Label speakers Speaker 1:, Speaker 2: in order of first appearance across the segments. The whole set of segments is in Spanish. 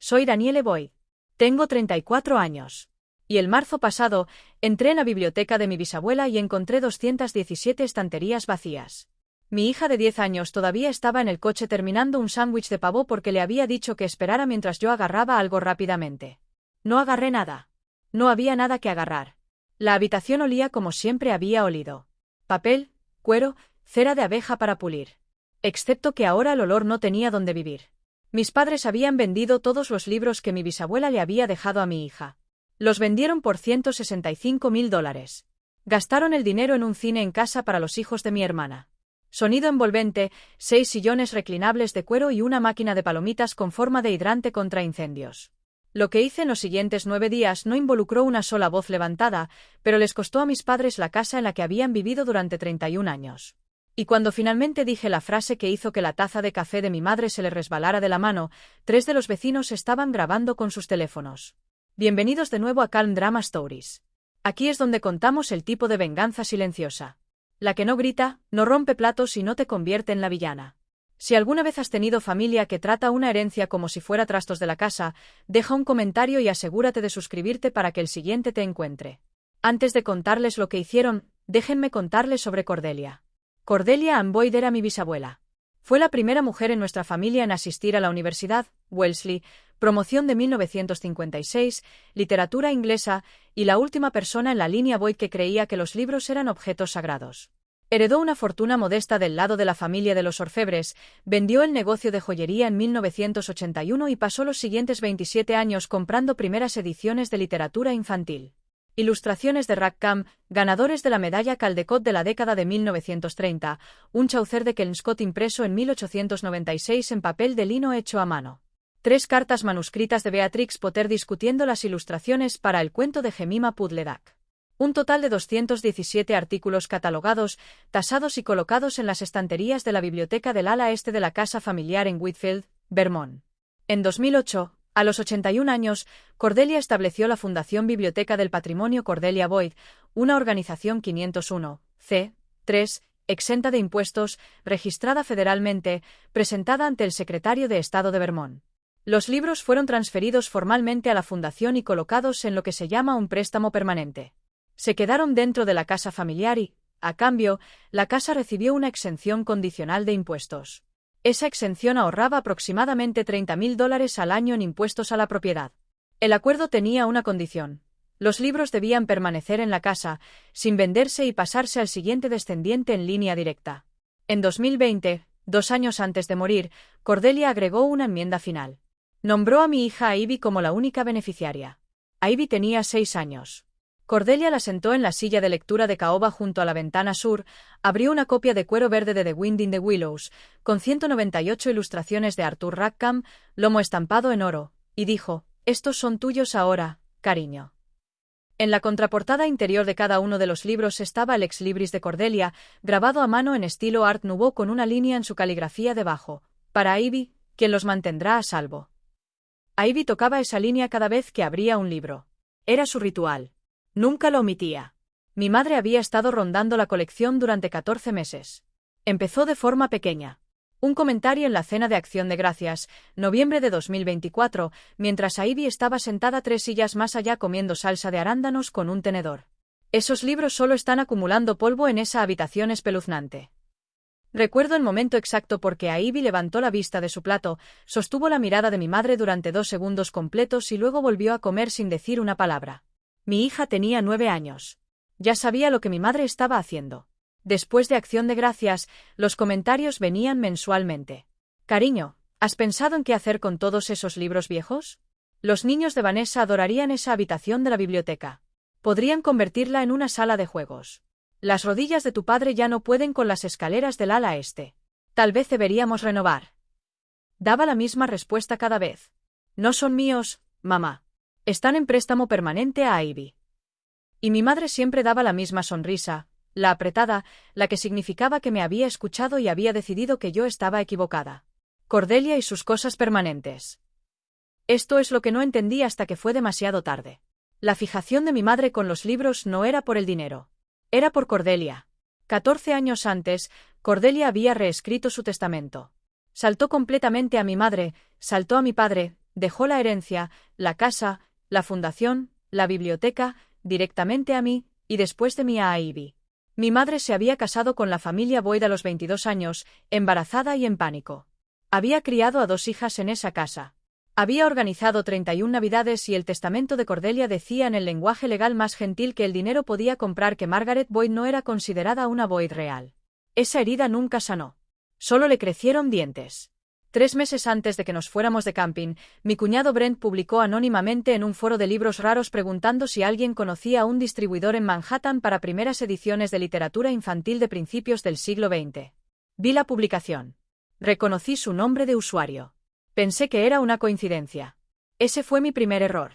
Speaker 1: Soy Danielle Boyd. Tengo 34 años. Y el marzo pasado, entré en la biblioteca de mi bisabuela y encontré 217 estanterías vacías. Mi hija de 10 años todavía estaba en el coche terminando un sándwich de pavo porque le había dicho que esperara mientras yo agarraba algo rápidamente. No agarré nada. No había nada que agarrar. La habitación olía como siempre había olido. Papel, cuero, cera de abeja para pulir. Excepto que ahora el olor no tenía dónde vivir. Mis padres habían vendido todos los libros que mi bisabuela le había dejado a mi hija. Los vendieron por $165.000. Gastaron el dinero en un cine en casa para los hijos de mi hermana. Sonido envolvente, 6 sillones reclinables de cuero y una máquina de palomitas con forma de hidrante contra incendios. Lo que hice en los siguientes 9 días no involucró una sola voz levantada, pero les costó a mis padres la casa en la que habían vivido durante 31 años. Y cuando finalmente dije la frase que hizo que la taza de café de mi madre se le resbalara de la mano, 3 de los vecinos estaban grabando con sus teléfonos. Bienvenidos de nuevo a Calm Drama Stories. Aquí es donde contamos el tipo de venganza silenciosa. La que no grita, no rompe platos y no te convierte en la villana. Si alguna vez has tenido familia que trata una herencia como si fuera trastos de la casa, deja un comentario y asegúrate de suscribirte para que el siguiente te encuentre. Antes de contarles lo que hicieron, déjenme contarles sobre Cordelia. Cordelia Ann Boyd era mi bisabuela. Fue la primera mujer en nuestra familia en asistir a la Universidad Wellesley, promoción de 1956, literatura inglesa, y la última persona en la línea Boyd que creía que los libros eran objetos sagrados. Heredó una fortuna modesta del lado de la familia de los orfebres, vendió el negocio de joyería en 1981 y pasó los siguientes 27 años comprando primeras ediciones de literatura infantil. Ilustraciones de Rackham, ganadores de la medalla Caldecott de la década de 1930, un Chaucer de Kelmscott impreso en 1896 en papel de lino hecho a mano. 3 cartas manuscritas de Beatrix Potter discutiendo las ilustraciones para el cuento de Jemima Puddleduck. Un total de 217 artículos catalogados, tasados y colocados en las estanterías de la biblioteca del ala este de la casa familiar en Whitfield, Vermont. En 2008, a los 81 años, Cordelia estableció la Fundación Biblioteca del Patrimonio Cordelia Boyd, una organización 501(c)(3), exenta de impuestos, registrada federalmente, presentada ante el Secretario de Estado de Vermont. Los libros fueron transferidos formalmente a la fundación y colocados en lo que se llama un préstamo permanente. Se quedaron dentro de la casa familiar y, a cambio, la casa recibió una exención condicional de impuestos. Esa exención ahorraba aproximadamente $30.000 al año en impuestos a la propiedad. El acuerdo tenía una condición. Los libros debían permanecer en la casa, sin venderse y pasarse al siguiente descendiente en línea directa. En 2020, 2 años antes de morir, Cordelia agregó una enmienda final. Nombró a mi hija Ivy como la única beneficiaria. Ivy tenía 6 años. Cordelia la sentó en la silla de lectura de caoba junto a la ventana sur, abrió una copia de cuero verde de The Wind in the Willows, con 198 ilustraciones de Arthur Rackham, lomo estampado en oro, y dijo: «Estos son tuyos ahora, cariño». En la contraportada interior de cada uno de los libros estaba el ex libris de Cordelia, grabado a mano en estilo Art Nouveau con una línea en su caligrafía debajo: «Para Ivy, quien los mantendrá a salvo». Ivy tocaba esa línea cada vez que abría un libro. Era su ritual. Nunca lo omitía. Mi madre había estado rondando la colección durante 14 meses. Empezó de forma pequeña. Un comentario en la cena de Acción de Gracias, noviembre de 2024, mientras Ivy estaba sentada 3 sillas más allá comiendo salsa de arándanos con un tenedor. Esos libros solo están acumulando polvo en esa habitación espeluznante. Recuerdo el momento exacto porque Ivy levantó la vista de su plato, sostuvo la mirada de mi madre durante 2 segundos completos y luego volvió a comer sin decir una palabra. Mi hija tenía 9 años. Ya sabía lo que mi madre estaba haciendo. Después de Acción de Gracias, los comentarios venían mensualmente. «Cariño, ¿has pensado en qué hacer con todos esos libros viejos? Los niños de Vanessa adorarían esa habitación de la biblioteca. Podrían convertirla en una sala de juegos. Las rodillas de tu padre ya no pueden con las escaleras del ala este. Tal vez deberíamos renovar». Daba la misma respuesta cada vez. «No son míos, mamá. Están en préstamo permanente a Ivy». Y mi madre siempre daba la misma sonrisa, la apretada, la que significaba que me había escuchado y había decidido que yo estaba equivocada. Cordelia y sus cosas permanentes. Esto es lo que no entendí hasta que fue demasiado tarde. La fijación de mi madre con los libros no era por el dinero. Era por Cordelia. 14 años antes, Cordelia había reescrito su testamento. Saltó completamente a mi madre, saltó a mi padre, Dejó la herencia, la casa, la fundación, la biblioteca, directamente a mí, y después de mí a Ivy. Mi madre se había casado con la familia Boyd a los 22 años, embarazada y en pánico. Había criado a 2 hijas en esa casa. Había organizado 31 Navidades y el testamento de Cordelia decía en el lenguaje legal más gentil que el dinero podía comprar que Margaret Boyd no era considerada una Boyd real. Esa herida nunca sanó. Solo le crecieron dientes. 3 meses antes de que nos fuéramos de camping, mi cuñado Brent publicó anónimamente en un foro de libros raros preguntando si alguien conocía a un distribuidor en Manhattan para primeras ediciones de literatura infantil de principios del siglo XX. Vi la publicación. Reconocí su nombre de usuario. Pensé que era una coincidencia. Ese fue mi primer error.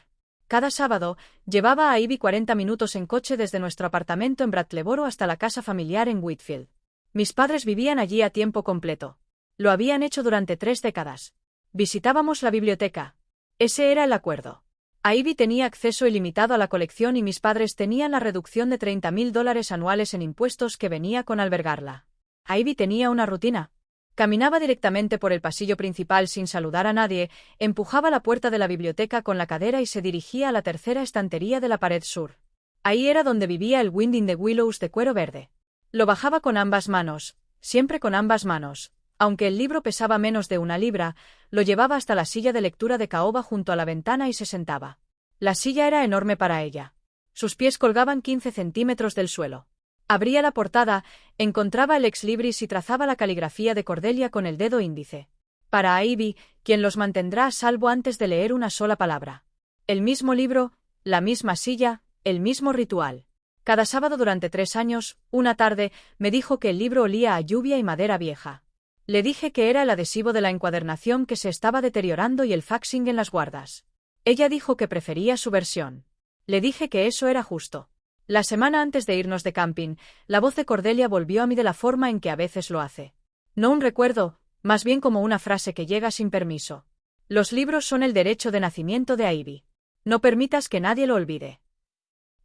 Speaker 1: Cada sábado, llevaba a Ivy 40 minutos en coche desde nuestro apartamento en Brattleboro hasta la casa familiar en Whitfield. Mis padres vivían allí a tiempo completo. Lo habían hecho durante 3 décadas. Visitábamos la biblioteca. Ese era el acuerdo. Ivy tenía acceso ilimitado a la colección y mis padres tenían la reducción de $30,000 anuales en impuestos que venía con albergarla. Ivy tenía una rutina. Caminaba directamente por el pasillo principal sin saludar a nadie, empujaba la puerta de la biblioteca con la cadera y se dirigía a la tercera estantería de la pared sur. Ahí era donde vivía el Winding the Willows de cuero verde. Lo bajaba con ambas manos, siempre con ambas manos. Aunque el libro pesaba menos de 1 libra, lo llevaba hasta la silla de lectura de caoba junto a la ventana y se sentaba. La silla era enorme para ella. Sus pies colgaban 15 centímetros del suelo. Abría la portada, encontraba el ex libris y trazaba la caligrafía de Cordelia con el dedo índice. Para Ivy, quien los mantendrá a salvo antes de leer una sola palabra. El mismo libro, la misma silla, el mismo ritual. Cada sábado durante 3 años, una tarde, me dijo que el libro olía a lluvia y madera vieja. Le dije que era el adhesivo de la encuadernación que se estaba deteriorando y el faxing en las guardas. Ella dijo que prefería su versión. Le dije que eso era justo. La semana antes de irnos de camping, la voz de Cordelia volvió a mí de la forma en que a veces lo hace. No un recuerdo, más bien como una frase que llega sin permiso. Los libros son el derecho de nacimiento de Ivy. No permitas que nadie lo olvide.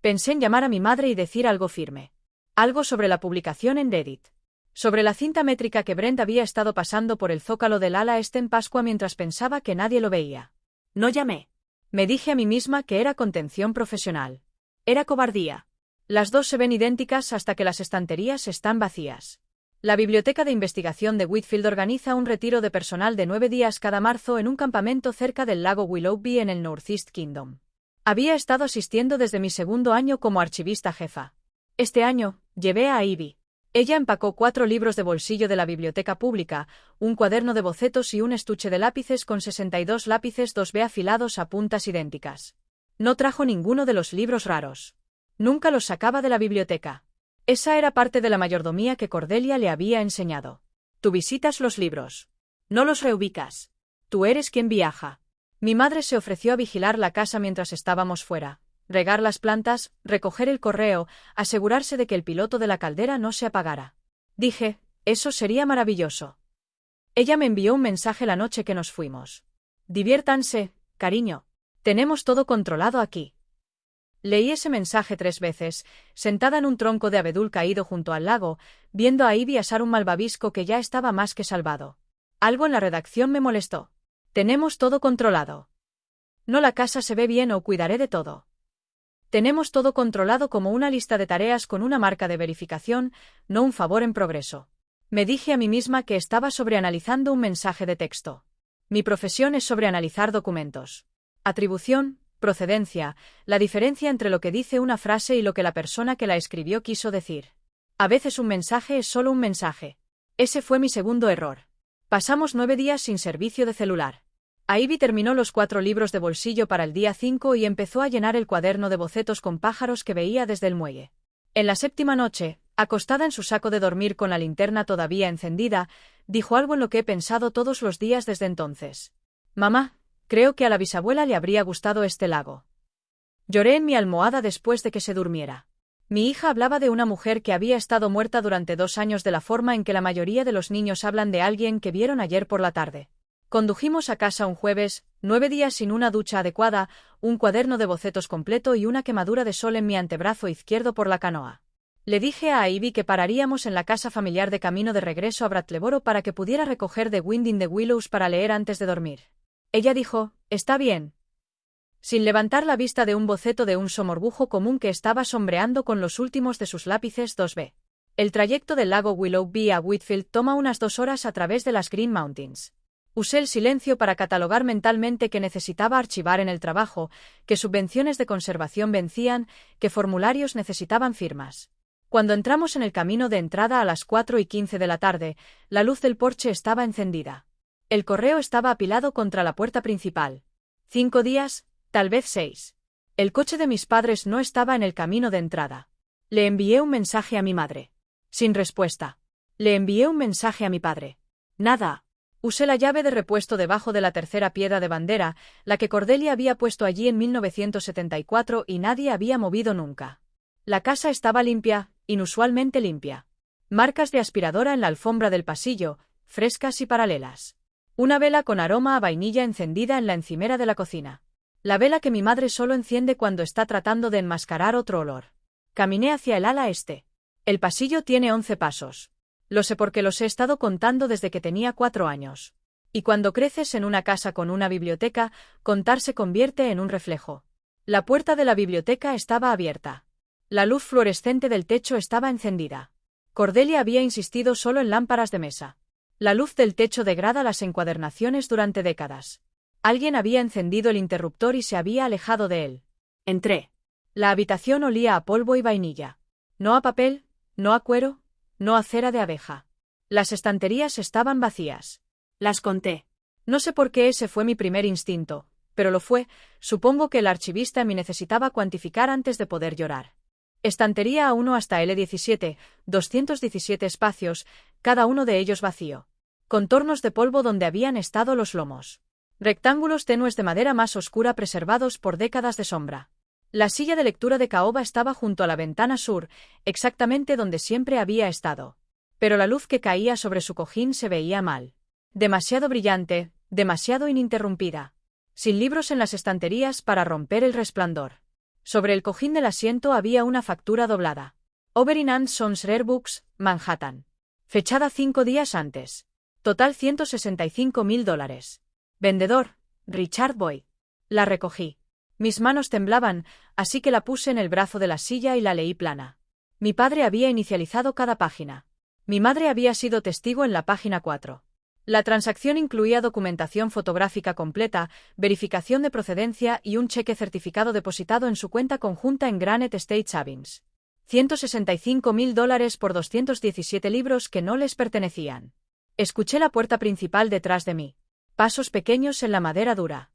Speaker 1: Pensé en llamar a mi madre y decir algo firme. Algo sobre la publicación en Reddit. Sobre la cinta métrica que Brent había estado pasando por el zócalo del ala este en Pascua mientras pensaba que nadie lo veía. No llamé. Me dije a mí misma que era contención profesional. Era cobardía. Las dos se ven idénticas hasta que las estanterías están vacías. La Biblioteca de Investigación de Whitfield organiza un retiro de personal de 9 días cada marzo en un campamento cerca del lago Willoughby en el Northeast Kingdom. Había estado asistiendo desde mi 2º año como archivista jefa. Este año, llevé a Ivy. Ella empacó 4 libros de bolsillo de la biblioteca pública, un cuaderno de bocetos y un estuche de lápices con 62 lápices 2B afilados a puntas idénticas. No trajo ninguno de los libros raros. Nunca los sacaba de la biblioteca. Esa era parte de la mayordomía que Cordelia le había enseñado. Tú visitas los libros. No los reubicas. Tú eres quien viaja. Mi madre se ofreció a vigilar la casa mientras estábamos fuera. Regar las plantas, recoger el correo, asegurarse de que el piloto de la caldera no se apagara. Dije, eso sería maravilloso. Ella me envió un mensaje la noche que nos fuimos. Diviértanse, cariño. Tenemos todo controlado aquí. Leí ese mensaje 3 veces, sentada en un tronco de abedul caído junto al lago, viendo a Ivy asar un malvavisco que ya estaba más que salvado. Algo en la redacción me molestó. Tenemos todo controlado. No, la casa se ve bien o cuidaré de todo. Tenemos todo controlado como una lista de tareas con una marca de verificación, no un favor en progreso. Me dije a mí misma que estaba sobreanalizando un mensaje de texto. Mi profesión es sobreanalizar documentos. Atribución, procedencia, la diferencia entre lo que dice una frase y lo que la persona que la escribió quiso decir. A veces un mensaje es solo un mensaje. Ese fue mi segundo error. Pasamos 9 días sin servicio de celular. Ivy terminó los 4 libros de bolsillo para el día 5 y empezó a llenar el cuaderno de bocetos con pájaros que veía desde el muelle. En la 7ª noche, acostada en su saco de dormir con la linterna todavía encendida, dijo algo en lo que he pensado todos los días desde entonces. Mamá, creo que a la bisabuela le habría gustado este lago. Lloré en mi almohada después de que se durmiera. Mi hija hablaba de una mujer que había estado muerta durante 2 años de la forma en que la mayoría de los niños hablan de alguien que vieron ayer por la tarde. Condujimos a casa un jueves, 9 días sin una ducha adecuada, un cuaderno de bocetos completo y una quemadura de sol en mi antebrazo izquierdo por la canoa. Le dije a Ivy que pararíamos en la casa familiar de camino de regreso a Brattleboro para que pudiera recoger The Winding the Willows para leer antes de dormir. Ella dijo, «Está bien», sin levantar la vista de un boceto de un somorbujo común que estaba sombreando con los últimos de sus lápices 2B. El trayecto del lago Willoughby a Whitfield toma unas 2 horas a través de las Green Mountains. Usé el silencio para catalogar mentalmente que necesitaba archivar en el trabajo, que subvenciones de conservación vencían, que formularios necesitaban firmas. Cuando entramos en el camino de entrada a las 4:15 de la tarde, la luz del porche estaba encendida. El correo estaba apilado contra la puerta principal. 5 días, tal vez 6. El coche de mis padres no estaba en el camino de entrada. Le envié un mensaje a mi madre. Sin respuesta. Le envié un mensaje a mi padre. Nada. Usé la llave de repuesto debajo de la tercera piedra de bandera, la que Cordelia había puesto allí en 1974 y nadie había movido nunca. La casa estaba limpia, inusualmente limpia. Marcas de aspiradora en la alfombra del pasillo, frescas y paralelas. Una vela con aroma a vainilla encendida en la encimera de la cocina. La vela que mi madre solo enciende cuando está tratando de enmascarar otro olor. Caminé hacia el ala este. El pasillo tiene 11 pasos. Lo sé porque los he estado contando desde que tenía 4 años. Y cuando creces en una casa con una biblioteca, contar se convierte en un reflejo. La puerta de la biblioteca estaba abierta. La luz fluorescente del techo estaba encendida. Cordelia había insistido solo en lámparas de mesa. La luz del techo degrada las encuadernaciones durante décadas. Alguien había encendido el interruptor y se había alejado de él. Entré. La habitación olía a polvo y vainilla. No a papel, no a cuero, no a cera de abeja. Las estanterías estaban vacías. Las conté. No sé por qué ese fue mi primer instinto, pero lo fue. Supongo que el archivista en mí necesitaba cuantificar antes de poder llorar. Estantería A1 hasta L17, 217 espacios, cada uno de ellos vacío. Contornos de polvo donde habían estado los lomos. Rectángulos tenues de madera más oscura preservados por décadas de sombra. La silla de lectura de caoba estaba junto a la ventana sur, exactamente donde siempre había estado. Pero la luz que caía sobre su cojín se veía mal. Demasiado brillante, demasiado ininterrumpida. Sin libros en las estanterías para romper el resplandor. Sobre el cojín del asiento había una factura doblada. Oberyn & Sons Rare Books, Manhattan. Fechada 5 días antes. Total $165.000. Vendedor, Richard Boyd. La recogí. Mis manos temblaban, así que la puse en el brazo de la silla y la leí plana. Mi padre había inicializado cada página. Mi madre había sido testigo en la página 4. La transacción incluía documentación fotográfica completa, verificación de procedencia y un cheque certificado depositado en su cuenta conjunta en Granite State Savings. $165.000 por 217 libros que no les pertenecían. Escuché la puerta principal detrás de mí. Pasos pequeños en la madera dura.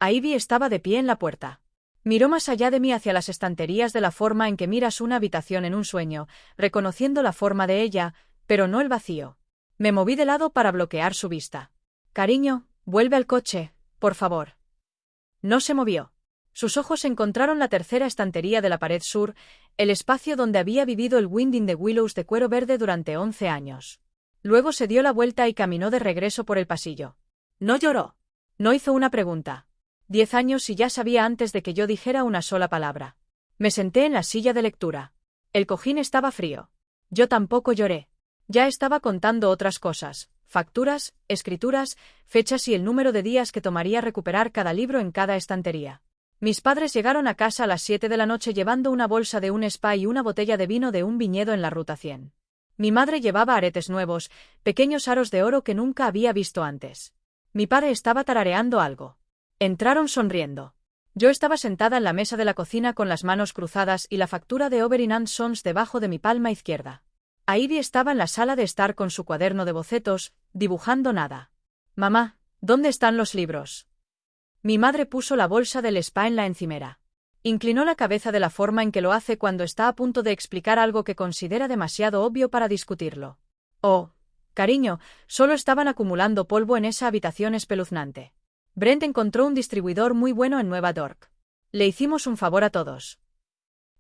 Speaker 1: Ivy estaba de pie en la puerta. Miró más allá de mí hacia las estanterías de la forma en que miras una habitación en un sueño, reconociendo la forma de ella, pero no el vacío. Me moví de lado para bloquear su vista. Cariño, vuelve al coche, por favor. No se movió. Sus ojos encontraron la tercera estantería de la pared sur, el espacio donde había vivido el Winding de Willows de cuero verde durante 11 años. Luego se dio la vuelta y caminó de regreso por el pasillo. No lloró. No hizo una pregunta. 10 años y ya sabía antes de que yo dijera una sola palabra. Me senté en la silla de lectura. El cojín estaba frío. Yo tampoco lloré. Ya estaba contando otras cosas, facturas, escrituras, fechas y el número de días que tomaría recuperar cada libro en cada estantería. Mis padres llegaron a casa a las 7 de la noche llevando una bolsa de un spa y una botella de vino de un viñedo en la Ruta 100. Mi madre llevaba aretes nuevos, pequeños aros de oro que nunca había visto antes. Mi padre estaba tarareando algo. Entraron sonriendo. Yo estaba sentada en la mesa de la cocina con las manos cruzadas y la factura de Oberyn & Sons debajo de mi palma izquierda. Ivy estaba en la sala de estar con su cuaderno de bocetos, dibujando nada. Mamá, ¿dónde están los libros? Mi madre puso la bolsa del spa en la encimera. Inclinó la cabeza de la forma en que lo hace cuando está a punto de explicar algo que considera demasiado obvio para discutirlo. Oh, cariño, solo estaban acumulando polvo en esa habitación espeluznante. Brent encontró un distribuidor muy bueno en Nueva York. Le hicimos un favor a todos.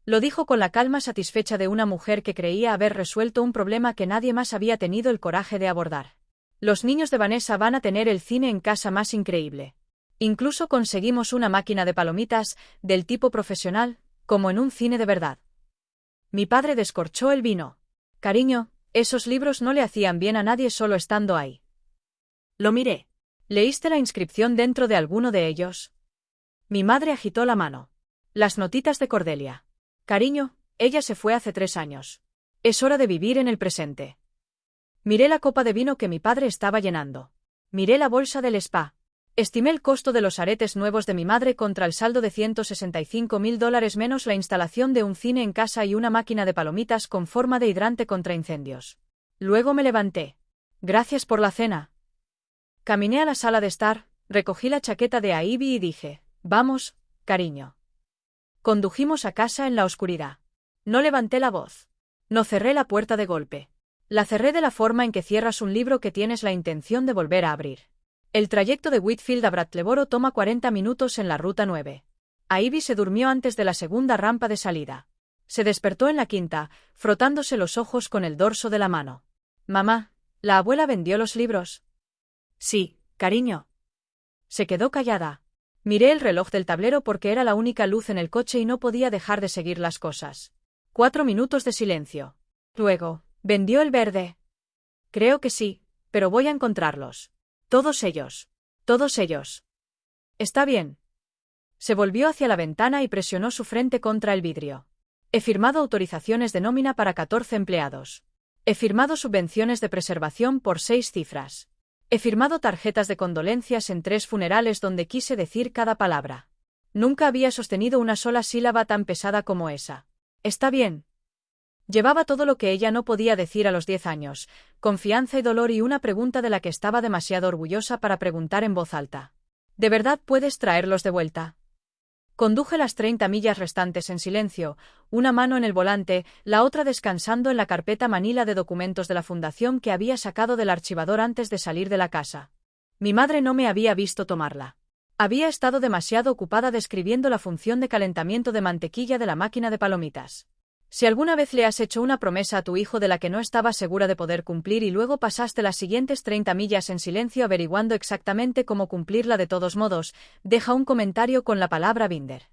Speaker 1: Lo dijo con la calma satisfecha de una mujer que creía haber resuelto un problema que nadie más había tenido el coraje de abordar. Los niños de Vanessa van a tener el cine en casa más increíble. Incluso conseguimos una máquina de palomitas, del tipo profesional, como en un cine de verdad. Mi padre descorchó el vino. Cariño, esos libros no le hacían bien a nadie solo estando ahí. Lo miré. ¿Leíste la inscripción dentro de alguno de ellos? Mi madre agitó la mano. Las notitas de Cordelia. Cariño, ella se fue hace 3 años. Es hora de vivir en el presente. Miré la copa de vino que mi padre estaba llenando. Miré la bolsa del spa. Estimé el costo de los aretes nuevos de mi madre contra el saldo de $165.000 menos la instalación de un cine en casa y una máquina de palomitas con forma de hidrante contra incendios. Luego me levanté. Gracias por la cena. Caminé a la sala de estar, recogí la chaqueta de Ivy y dije, vamos, cariño. Condujimos a casa en la oscuridad. No levanté la voz. No cerré la puerta de golpe. La cerré de la forma en que cierras un libro que tienes la intención de volver a abrir. El trayecto de Whitfield a Brattleboro toma 40 minutos en la ruta 9. Ivy se durmió antes de la segunda rampa de salida. Se despertó en la quinta, frotándose los ojos con el dorso de la mano. Mamá, ¿la abuela vendió los libros? Sí, cariño. Se quedó callada. Miré el reloj del tablero porque era la única luz en el coche y no podía dejar de seguir las cosas. 4 minutos de silencio. Luego, ¿vendió el verde? Creo que sí, pero voy a encontrarlos. Todos ellos. Todos ellos. Está bien. Se volvió hacia la ventana y presionó su frente contra el vidrio. He firmado autorizaciones de nómina para 14 empleados. He firmado subvenciones de preservación por 6 cifras. He firmado tarjetas de condolencias en 3 funerales donde quise decir cada palabra. Nunca había sostenido una sola sílaba tan pesada como esa. Está bien. Llevaba todo lo que ella no podía decir a los 10 años, confianza y dolor y una pregunta de la que estaba demasiado orgullosa para preguntar en voz alta. ¿De verdad puedes traerlos de vuelta? Conduje las 30 millas restantes en silencio, una mano en el volante, la otra descansando en la carpeta manila de documentos de la fundación que había sacado del archivador antes de salir de la casa. Mi madre no me había visto tomarla. Había estado demasiado ocupada describiendo la función de calentamiento de mantequilla de la máquina de palomitas. Si alguna vez le has hecho una promesa a tu hijo de la que no estabas segura de poder cumplir y luego pasaste las siguientes 30 millas en silencio averiguando exactamente cómo cumplirla de todos modos, deja un comentario con la palabra Binder.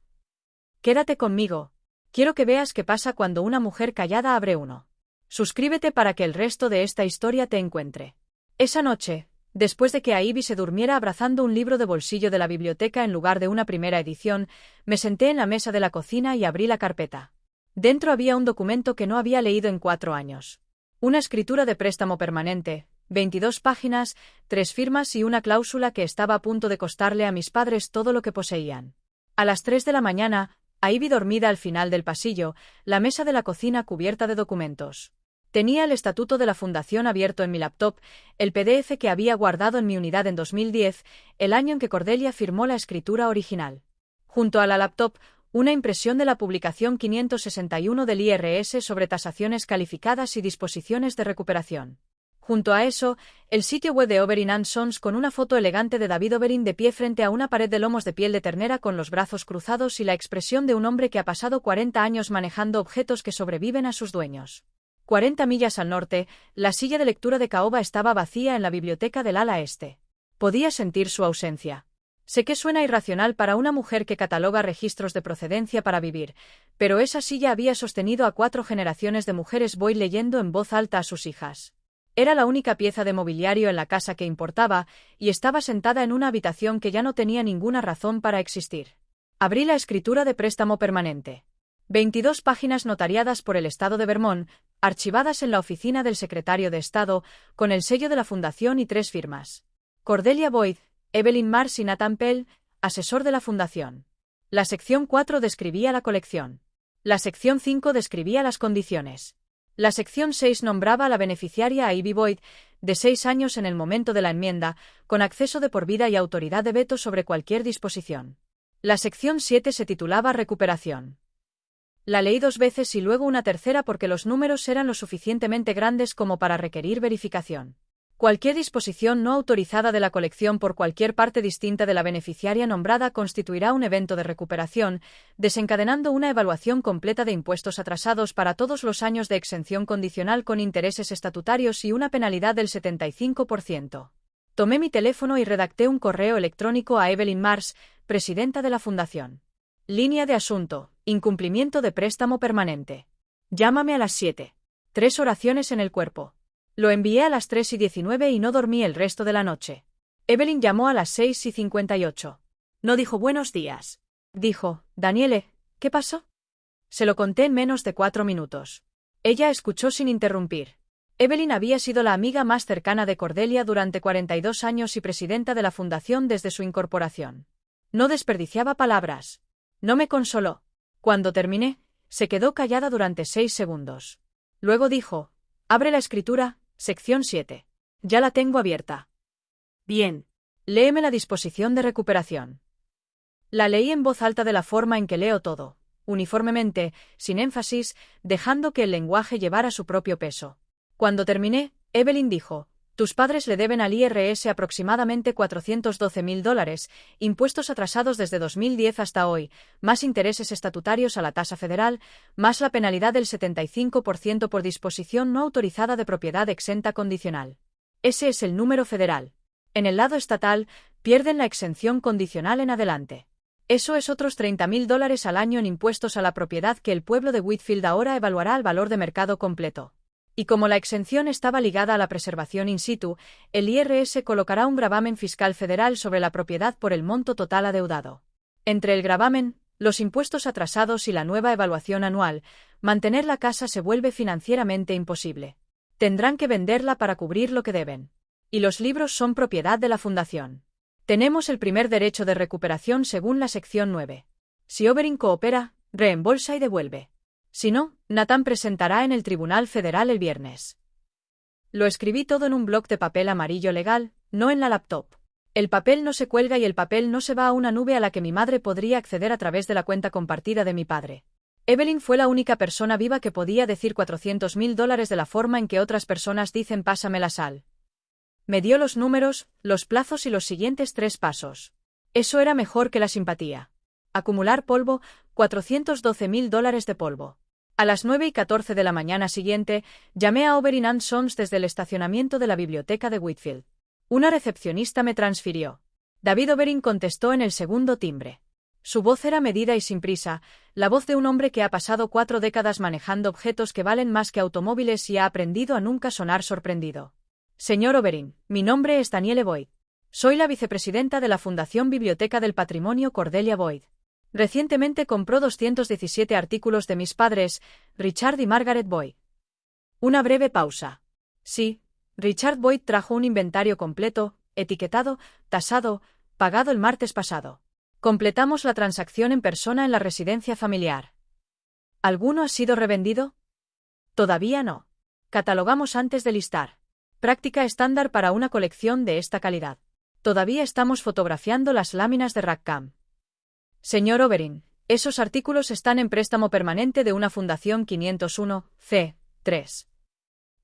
Speaker 1: Quédate conmigo. Quiero que veas qué pasa cuando una mujer callada abre uno. Suscríbete para que el resto de esta historia te encuentre. Esa noche, después de que Ivy se durmiera abrazando un libro de bolsillo de la biblioteca en lugar de una primera edición, me senté en la mesa de la cocina y abrí la carpeta. Dentro había un documento que no había leído en 4 años. Una escritura de préstamo permanente, 22 páginas, 3 firmas y una cláusula que estaba a punto de costarle a mis padres todo lo que poseían. A las 3 de la mañana, Ivy dormida al final del pasillo, la mesa de la cocina cubierta de documentos. Tenía el estatuto de la fundación abierto en mi laptop, el PDF que había guardado en mi unidad en 2010, el año en que Cordelia firmó la escritura original. Junto a la laptop, una impresión de la publicación 561 del IRS sobre tasaciones calificadas y disposiciones de recuperación. Junto a eso, el sitio web de Overin & Sons con una foto elegante de David Overin de pie frente a una pared de lomos de piel de ternera con los brazos cruzados y la expresión de un hombre que ha pasado 40 años manejando objetos que sobreviven a sus dueños. 40 millas al norte, la silla de lectura de caoba estaba vacía en la biblioteca del ala este. Podía sentir su ausencia. Sé que suena irracional para una mujer que cataloga registros de procedencia para vivir, pero esa silla había sostenido a 4 generaciones de mujeres Boyd leyendo en voz alta a sus hijas. Era la única pieza de mobiliario en la casa que importaba, y estaba sentada en una habitación que ya no tenía ninguna razón para existir. Abrí la escritura de préstamo permanente. 22 páginas notariadas por el Estado de Vermont, archivadas en la oficina del secretario de Estado, con el sello de la fundación y 3 firmas. Cordelia Boyd, Evelyn Mars y Nathan Pell, asesor de la fundación. La sección 4 describía la colección. La sección 5 describía las condiciones. La sección 6 nombraba a la beneficiaria a Ivy Boyd, de 6 años en el momento de la enmienda, con acceso de por vida y autoridad de veto sobre cualquier disposición. La sección 7 se titulaba Recuperación. La leí 2 veces y luego una tercera porque los números eran lo suficientemente grandes como para requerir verificación. Cualquier disposición no autorizada de la colección por cualquier parte distinta de la beneficiaria nombrada constituirá un evento de recuperación, desencadenando una evaluación completa de impuestos atrasados para todos los años de exención condicional con intereses estatutarios y una penalidad del 75%. Tomé mi teléfono y redacté un correo electrónico a Evelyn Mars, presidenta de la fundación. Línea de asunto: incumplimiento de préstamo permanente. Llámame a las 7. 3 oraciones en el cuerpo. Lo envié a las 3:19 y no dormí el resto de la noche. Evelyn llamó a las 6:58. No dijo buenos días. Dijo, Daniele, ¿qué pasó? Se lo conté en menos de 4 minutos. Ella escuchó sin interrumpir. Evelyn había sido la amiga más cercana de Cordelia durante 42 años y presidenta de la fundación desde su incorporación. No desperdiciaba palabras. No me consoló. Cuando terminé, se quedó callada durante 6 segundos. Luego dijo, abre la escritura, sección 7. Ya la tengo abierta. Bien. Léeme la disposición de recuperación. La leí en voz alta de la forma en que leo todo, uniformemente, sin énfasis, dejando que el lenguaje llevara su propio peso. Cuando terminé, Evelyn dijo, tus padres le deben al IRS aproximadamente $412.000, impuestos atrasados desde 2010 hasta hoy, más intereses estatutarios a la tasa federal, más la penalidad del 75% por disposición no autorizada de propiedad exenta condicional. Ese es el número federal. En el lado estatal, pierden la exención condicional en adelante. Eso es otros $30.000 al año en impuestos a la propiedad que el pueblo de Whitfield ahora evaluará al valor de mercado completo. Y como la exención estaba ligada a la preservación in situ, el IRS colocará un gravamen fiscal federal sobre la propiedad por el monto total adeudado. Entre el gravamen, los impuestos atrasados y la nueva evaluación anual, mantener la casa se vuelve financieramente imposible. Tendrán que venderla para cubrir lo que deben. Y los libros son propiedad de la fundación. Tenemos el primer derecho de recuperación según la sección 9. Si Oberyn coopera, reembolsa y devuelve. Si no, Nathan presentará en el Tribunal Federal el viernes. Lo escribí todo en un bloc de papel amarillo legal, no en la laptop. El papel no se cuelga y el papel no se va a una nube a la que mi madre podría acceder a través de la cuenta compartida de mi padre. Evelyn fue la única persona viva que podía decir $400.000 de la forma en que otras personas dicen pásame la sal. Me dio los números, los plazos y los siguientes 3 pasos. Eso era mejor que la simpatía. Acumular polvo, $412.000 de polvo. A las 9:14 de la mañana siguiente, llamé a Oberyn and Sons desde el estacionamiento de la biblioteca de Whitfield. Una recepcionista me transfirió. David Oberyn contestó en el segundo timbre. Su voz era medida y sin prisa, la voz de un hombre que ha pasado 4 décadas manejando objetos que valen más que automóviles y ha aprendido a nunca sonar sorprendido. Señor Oberyn, mi nombre es Danielle Boyd. Soy la vicepresidenta de la Fundación Biblioteca del Patrimonio Cordelia Boyd. Recientemente compró 217 artículos de mis padres, Richard y Margaret Boyd. Una breve pausa. Sí, Richard Boyd trajo un inventario completo, etiquetado, tasado, pagado el martes pasado. Completamos la transacción en persona en la residencia familiar. ¿Alguno ha sido revendido? Todavía no. Catalogamos antes de listar. Práctica estándar para una colección de esta calidad. Todavía estamos fotografiando las láminas de Rackham. Señor Oberyn, esos artículos están en préstamo permanente de una fundación 501C3.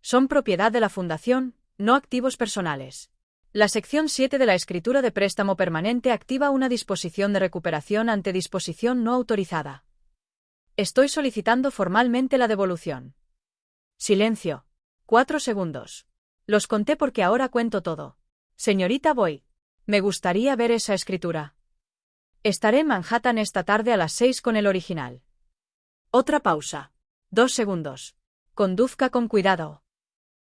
Speaker 1: Son propiedad de la fundación, no activos personales. La sección 7 de la escritura de préstamo permanente activa una disposición de recuperación ante disposición no autorizada. Estoy solicitando formalmente la devolución. Silencio. 4 segundos. Los conté porque ahora cuento todo. Señorita Boyd, me gustaría ver esa escritura. Estaré en Manhattan esta tarde a las 6 con el original. Otra pausa. 2 segundos. Conduzca con cuidado.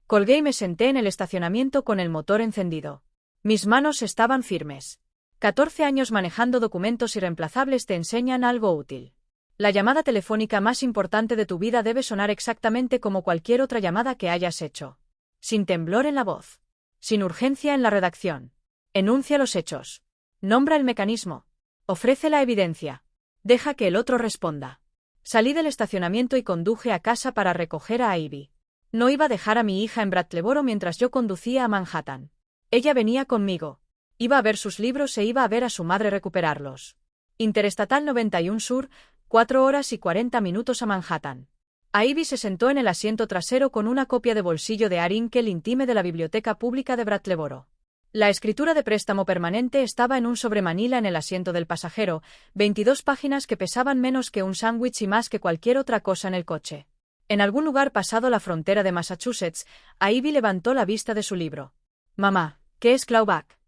Speaker 1: Colgué y me senté en el estacionamiento con el motor encendido. Mis manos estaban firmes. 14 años manejando documentos irreemplazables te enseñan algo útil. La llamada telefónica más importante de tu vida debe sonar exactamente como cualquier otra llamada que hayas hecho. Sin temblor en la voz. Sin urgencia en la redacción. Enuncia los hechos. Nombra el mecanismo. Ofrece la evidencia. Deja que el otro responda. Salí del estacionamiento y conduje a casa para recoger a Ivy. No iba a dejar a mi hija en Brattleboro mientras yo conducía a Manhattan. Ella venía conmigo. Iba a ver sus libros e iba a ver a su madre recuperarlos. Interestatal 91 Sur, 4 horas y 40 minutos a Manhattan. Ivy se sentó en el asiento trasero con una copia de bolsillo de Arinkel Intime de la Biblioteca Pública de Brattleboro. La escritura de préstamo permanente estaba en un sobremanila en el asiento del pasajero, 22 páginas que pesaban menos que un sándwich y más que cualquier otra cosa en el coche. En algún lugar pasado la frontera de Massachusetts, Ivy levantó la vista de su libro. Mamá, ¿qué es clawback?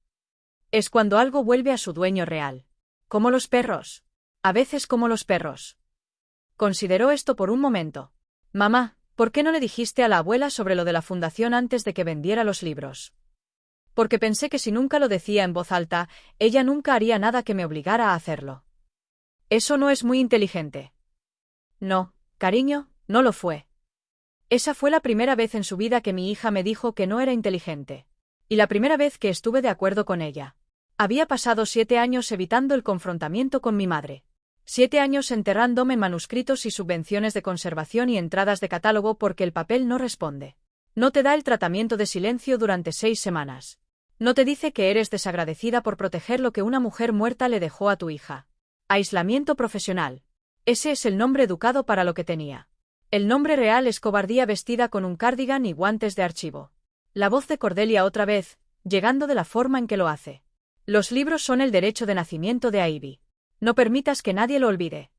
Speaker 1: Es cuando algo vuelve a su dueño real. Como los perros. A veces como los perros. Consideró esto por un momento. Mamá, ¿por qué no le dijiste a la abuela sobre lo de la fundación antes de que vendiera los libros? Porque pensé que si nunca lo decía en voz alta, ella nunca haría nada que me obligara a hacerlo. Eso no es muy inteligente. No, cariño, no lo fue. Esa fue la primera vez en su vida que mi hija me dijo que no era inteligente. Y la primera vez que estuve de acuerdo con ella. Había pasado 7 años evitando el confrontamiento con mi madre. 7 años enterrándome en manuscritos y subvenciones de conservación y entradas de catálogo porque el papel no responde. No te da el tratamiento de silencio durante 6 semanas. No te dice que eres desagradecida por proteger lo que una mujer muerta le dejó a tu hija. Aislamiento profesional. Ese es el nombre educado para lo que tenía. El nombre real es cobardía vestida con un cardigan y guantes de archivo. La voz de Cordelia otra vez, llegando de la forma en que lo hace. Los libros son el derecho de nacimiento de Ivy. No permitas que nadie lo olvide.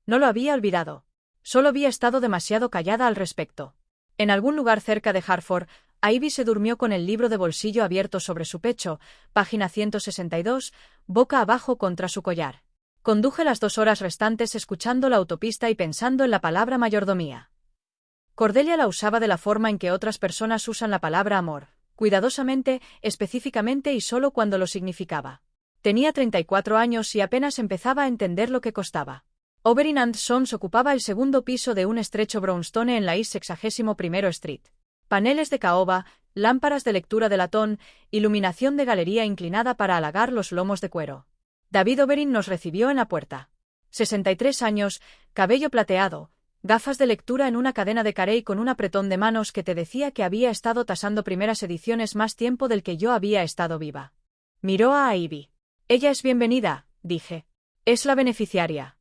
Speaker 1: No lo había olvidado. Solo había estado demasiado callada al respecto. En algún lugar cerca de Hartford, Ivy se durmió con el libro de bolsillo abierto sobre su pecho, página 162, boca abajo contra su collar. Conduje las 2 horas restantes escuchando la autopista y pensando en la palabra mayordomía. Cordelia la usaba de la forma en que otras personas usan la palabra amor, cuidadosamente, específicamente y solo cuando lo significaba. Tenía 34 años y apenas empezaba a entender lo que costaba. Oberyn and Sons ocupaba el segundo piso de un estrecho brownstone en la East 61º Street. Paneles de caoba, lámparas de lectura de latón, iluminación de galería inclinada para halagar los lomos de cuero. David Oberyn nos recibió en la puerta. 63 años, cabello plateado, gafas de lectura en una cadena de carey con un apretón de manos que te decía que había estado tasando primeras ediciones más tiempo del que yo había estado viva. Miró a Ivy. Ella es bienvenida, dije. Es la beneficiaria.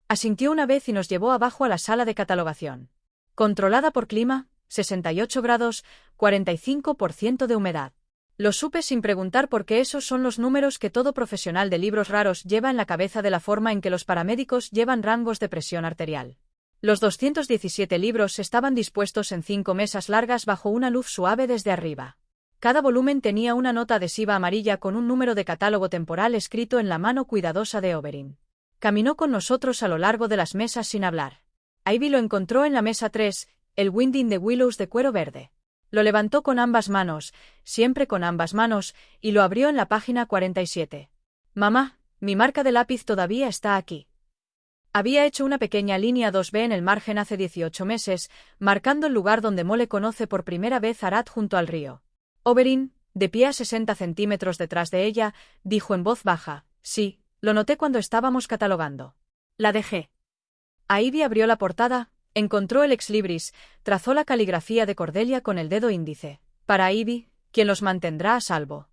Speaker 1: Asintió una vez y nos llevó abajo a la sala de catalogación. Controlada por clima, 68 grados, 45% de humedad. Lo supe sin preguntar porque esos son los números que todo profesional de libros raros lleva en la cabeza de la forma en que los paramédicos llevan rangos de presión arterial. Los 217 libros estaban dispuestos en 5 mesas largas bajo una luz suave desde arriba. Cada volumen tenía una nota adhesiva amarilla con un número de catálogo temporal escrito en la mano cuidadosa de Oberyn. Caminó con nosotros a lo largo de las mesas sin hablar. Ivy lo encontró en la mesa 3, el Winding the Willows de cuero verde. Lo levantó con ambas manos, siempre con ambas manos, y lo abrió en la página 47. Mamá, mi marca de lápiz todavía está aquí. Había hecho una pequeña línea 2B en el margen hace 18 meses, marcando el lugar donde Mole conoce por primera vez a Arad junto al río. Oberyn, de pie a 60 centímetros detrás de ella, dijo en voz baja, sí, lo noté cuando estábamos catalogando. La dejé. Ivy abrió la portada, encontró el ex libris, trazó la caligrafía de Cordelia con el dedo índice. Para Ivy, quien los mantendrá a salvo.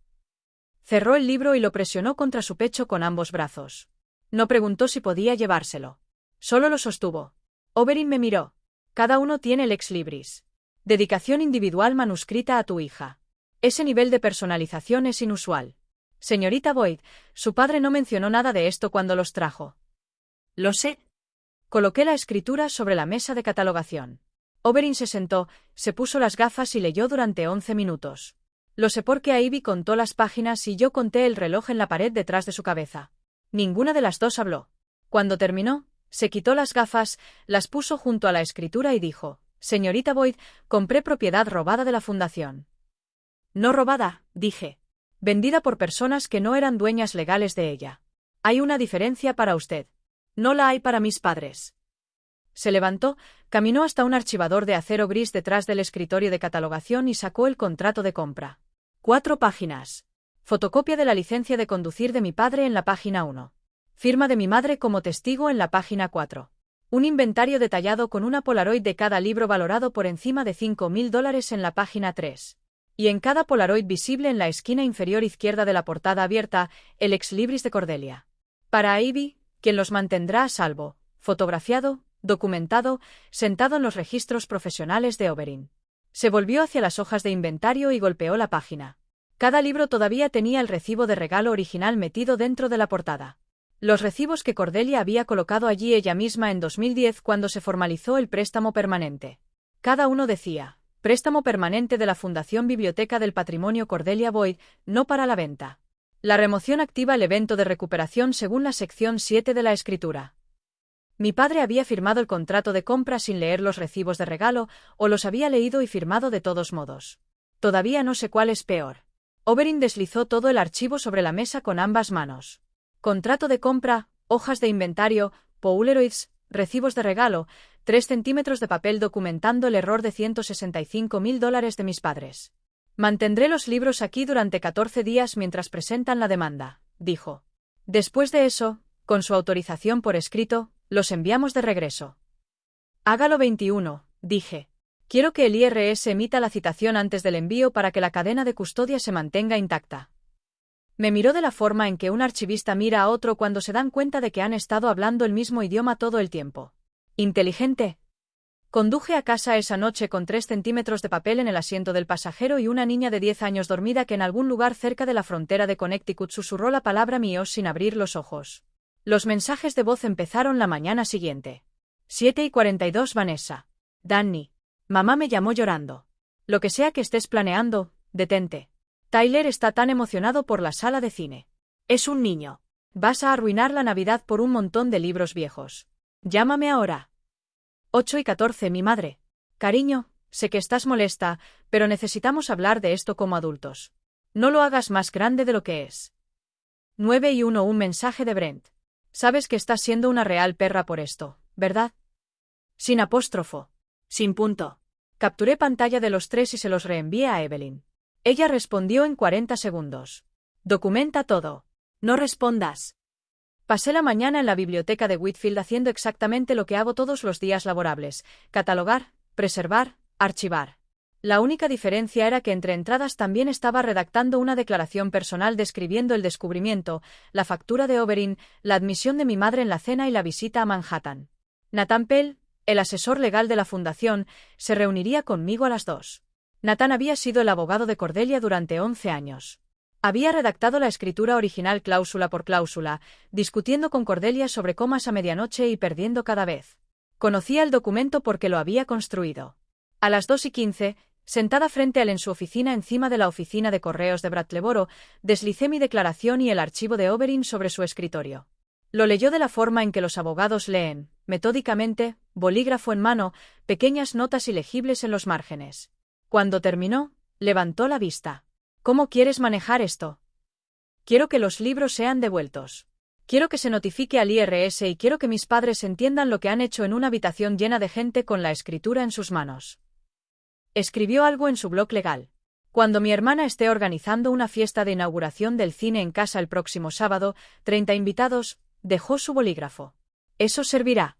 Speaker 1: Cerró el libro y lo presionó contra su pecho con ambos brazos. No preguntó si podía llevárselo. Solo lo sostuvo. Oberyn me miró. Cada uno tiene el ex libris. Dedicación individual manuscrita a tu hija. Ese nivel de personalización es inusual. Señorita Boyd, su padre no mencionó nada de esto cuando los trajo. Lo sé. Coloqué la escritura sobre la mesa de catalogación. Oberyn se sentó, se puso las gafas y leyó durante 11 minutos. Lo sé porque Ivy contó las páginas y yo conté el reloj en la pared detrás de su cabeza. Ninguna de las dos habló. Cuando terminó, se quitó las gafas, las puso junto a la escritura y dijo, «Señorita Boyd, compré propiedad robada de la fundación». «No robada», dije. «Vendida por personas que no eran dueñas legales de ella. Hay una diferencia para usted. No la hay para mis padres». Se levantó, caminó hasta un archivador de acero gris detrás del escritorio de catalogación y sacó el contrato de compra. 4 páginas. Fotocopia de la licencia de conducir de mi padre en la página 1. Firma de mi madre como testigo en la página 4. Un inventario detallado con una Polaroid de cada libro valorado por encima de $5.000 en la página 3. Y en cada Polaroid visible en la esquina inferior izquierda de la portada abierta, el ex libris de Cordelia. Para Ivy, quien los mantendrá a salvo, fotografiado, documentado, sentado en los registros profesionales de Oberyn. Se volvió hacia las hojas de inventario y golpeó la página. Cada libro todavía tenía el recibo de regalo original metido dentro de la portada. Los recibos que Cordelia había colocado allí ella misma en 2010 cuando se formalizó el préstamo permanente. Cada uno decía, préstamo permanente de la Fundación Biblioteca del Patrimonio Cordelia Boyd, no para la venta. La remoción activa el evento de recuperación según la sección 7 de la escritura. Mi padre había firmado el contrato de compra sin leer los recibos de regalo, o los había leído y firmado de todos modos. Todavía no sé cuál es peor. Oberyn deslizó todo el archivo sobre la mesa con ambas manos. Contrato de compra, hojas de inventario, Polaroids, recibos de regalo, 3 centímetros de papel documentando el error de $165.000 de mis padres. Mantendré los libros aquí durante 14 días mientras presentan la demanda, dijo. Después de eso, con su autorización por escrito, los enviamos de regreso. Hágalo 21, dije. Quiero que el IRS emita la citación antes del envío para que la cadena de custodia se mantenga intacta. Me miró de la forma en que un archivista mira a otro cuando se dan cuenta de que han estado hablando el mismo idioma todo el tiempo. ¿Inteligente? Conduje a casa esa noche con 3 centímetros de papel en el asiento del pasajero y una niña de 10 años dormida que en algún lugar cerca de la frontera de Connecticut susurró la palabra mío sin abrir los ojos. Los mensajes de voz empezaron la mañana siguiente. 7:42 Vanessa. Danny. Mamá me llamó llorando. Lo que sea que estés planeando, detente. Tyler está tan emocionado por la sala de cine. Es un niño. Vas a arruinar la Navidad por un montón de libros viejos. Llámame ahora. 8:14 Mi madre. Cariño, sé que estás molesta, pero necesitamos hablar de esto como adultos. No lo hagas más grande de lo que es. 9:01 Un mensaje de Brent. Sabes que estás siendo una real perra por esto, ¿verdad? Sin apóstrofo. Sin punto. Capturé pantalla de los 3 y se los reenvié a Evelyn. Ella respondió en 40 segundos. Documenta todo. No respondas. Pasé la mañana en la biblioteca de Whitfield haciendo exactamente lo que hago todos los días laborables: catalogar, preservar, archivar. La única diferencia era que entre entradas también estaba redactando una declaración personal describiendo el descubrimiento, la factura de Oberyn, la admisión de mi madre en la cena y la visita a Manhattan. Nathan Pell, el asesor legal de la fundación, se reuniría conmigo a las 2. Nathan había sido el abogado de Cordelia durante 11 años. Había redactado la escritura original cláusula por cláusula, discutiendo con Cordelia sobre comas a medianoche y perdiendo cada vez. Conocía el documento porque lo había construido. A las 2:15, sentada frente a él en su oficina encima de la oficina de correos de Brattleboro, deslicé mi declaración y el archivo de Oberyn sobre su escritorio. Lo leyó de la forma en que los abogados leen, metódicamente, bolígrafo en mano, pequeñas notas ilegibles en los márgenes. Cuando terminó, levantó la vista. ¿Cómo quieres manejar esto? Quiero que los libros sean devueltos. Quiero que se notifique al IRS y quiero que mis padres entiendan lo que han hecho en una habitación llena de gente con la escritura en sus manos. Escribió algo en su blog legal. Cuando mi hermana esté organizando una fiesta de inauguración del cine en casa el próximo sábado, 30 invitados, dejó su bolígrafo. Eso servirá.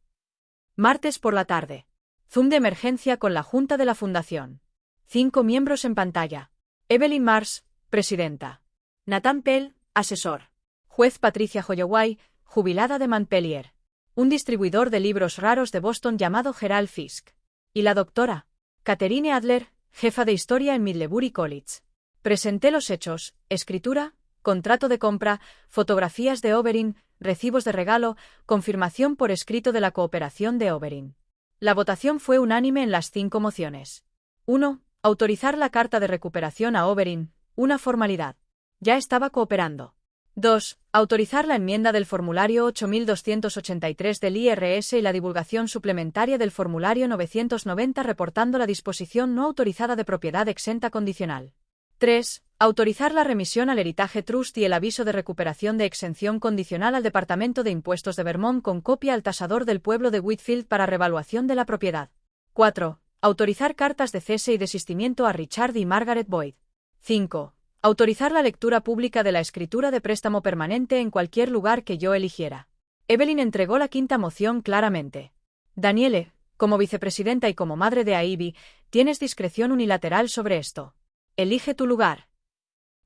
Speaker 1: Martes por la tarde. Zoom de emergencia con la Junta de la Fundación. 5 miembros en pantalla. Evelyn Mars, presidenta. Nathan Pell, asesor. Juez Patricia Holloway, jubilada de Montpelier. Un distribuidor de libros raros de Boston llamado Gerald Fisk. Y la doctora Catherine Adler, jefa de historia en Middlebury College. Presenté los hechos: escritura, contrato de compra, fotografías de Oberyn, recibos de regalo, confirmación por escrito de la cooperación de Oberyn. La votación fue unánime en las 5 mociones. 1. Autorizar la carta de recuperación a Oberyn, una formalidad. Ya estaba cooperando. 2. Autorizar la enmienda del formulario 8283 del IRS y la divulgación suplementaria del formulario 990 reportando la disposición no autorizada de propiedad exenta condicional. 3. Autorizar la remisión al Heritage Trust y el aviso de recuperación de exención condicional al Departamento de Impuestos de Vermont con copia al tasador del pueblo de Whitfield para revaluación de la propiedad. 4. Autorizar cartas de cese y desistimiento a Richard y Margaret Boyd. 5. Autorizar la lectura pública de la escritura de préstamo permanente en cualquier lugar que yo eligiera. Evelyn entregó la 5ª moción claramente. Danielle, como vicepresidenta y como madre de Ivy, tienes discreción unilateral sobre esto. Elige tu lugar.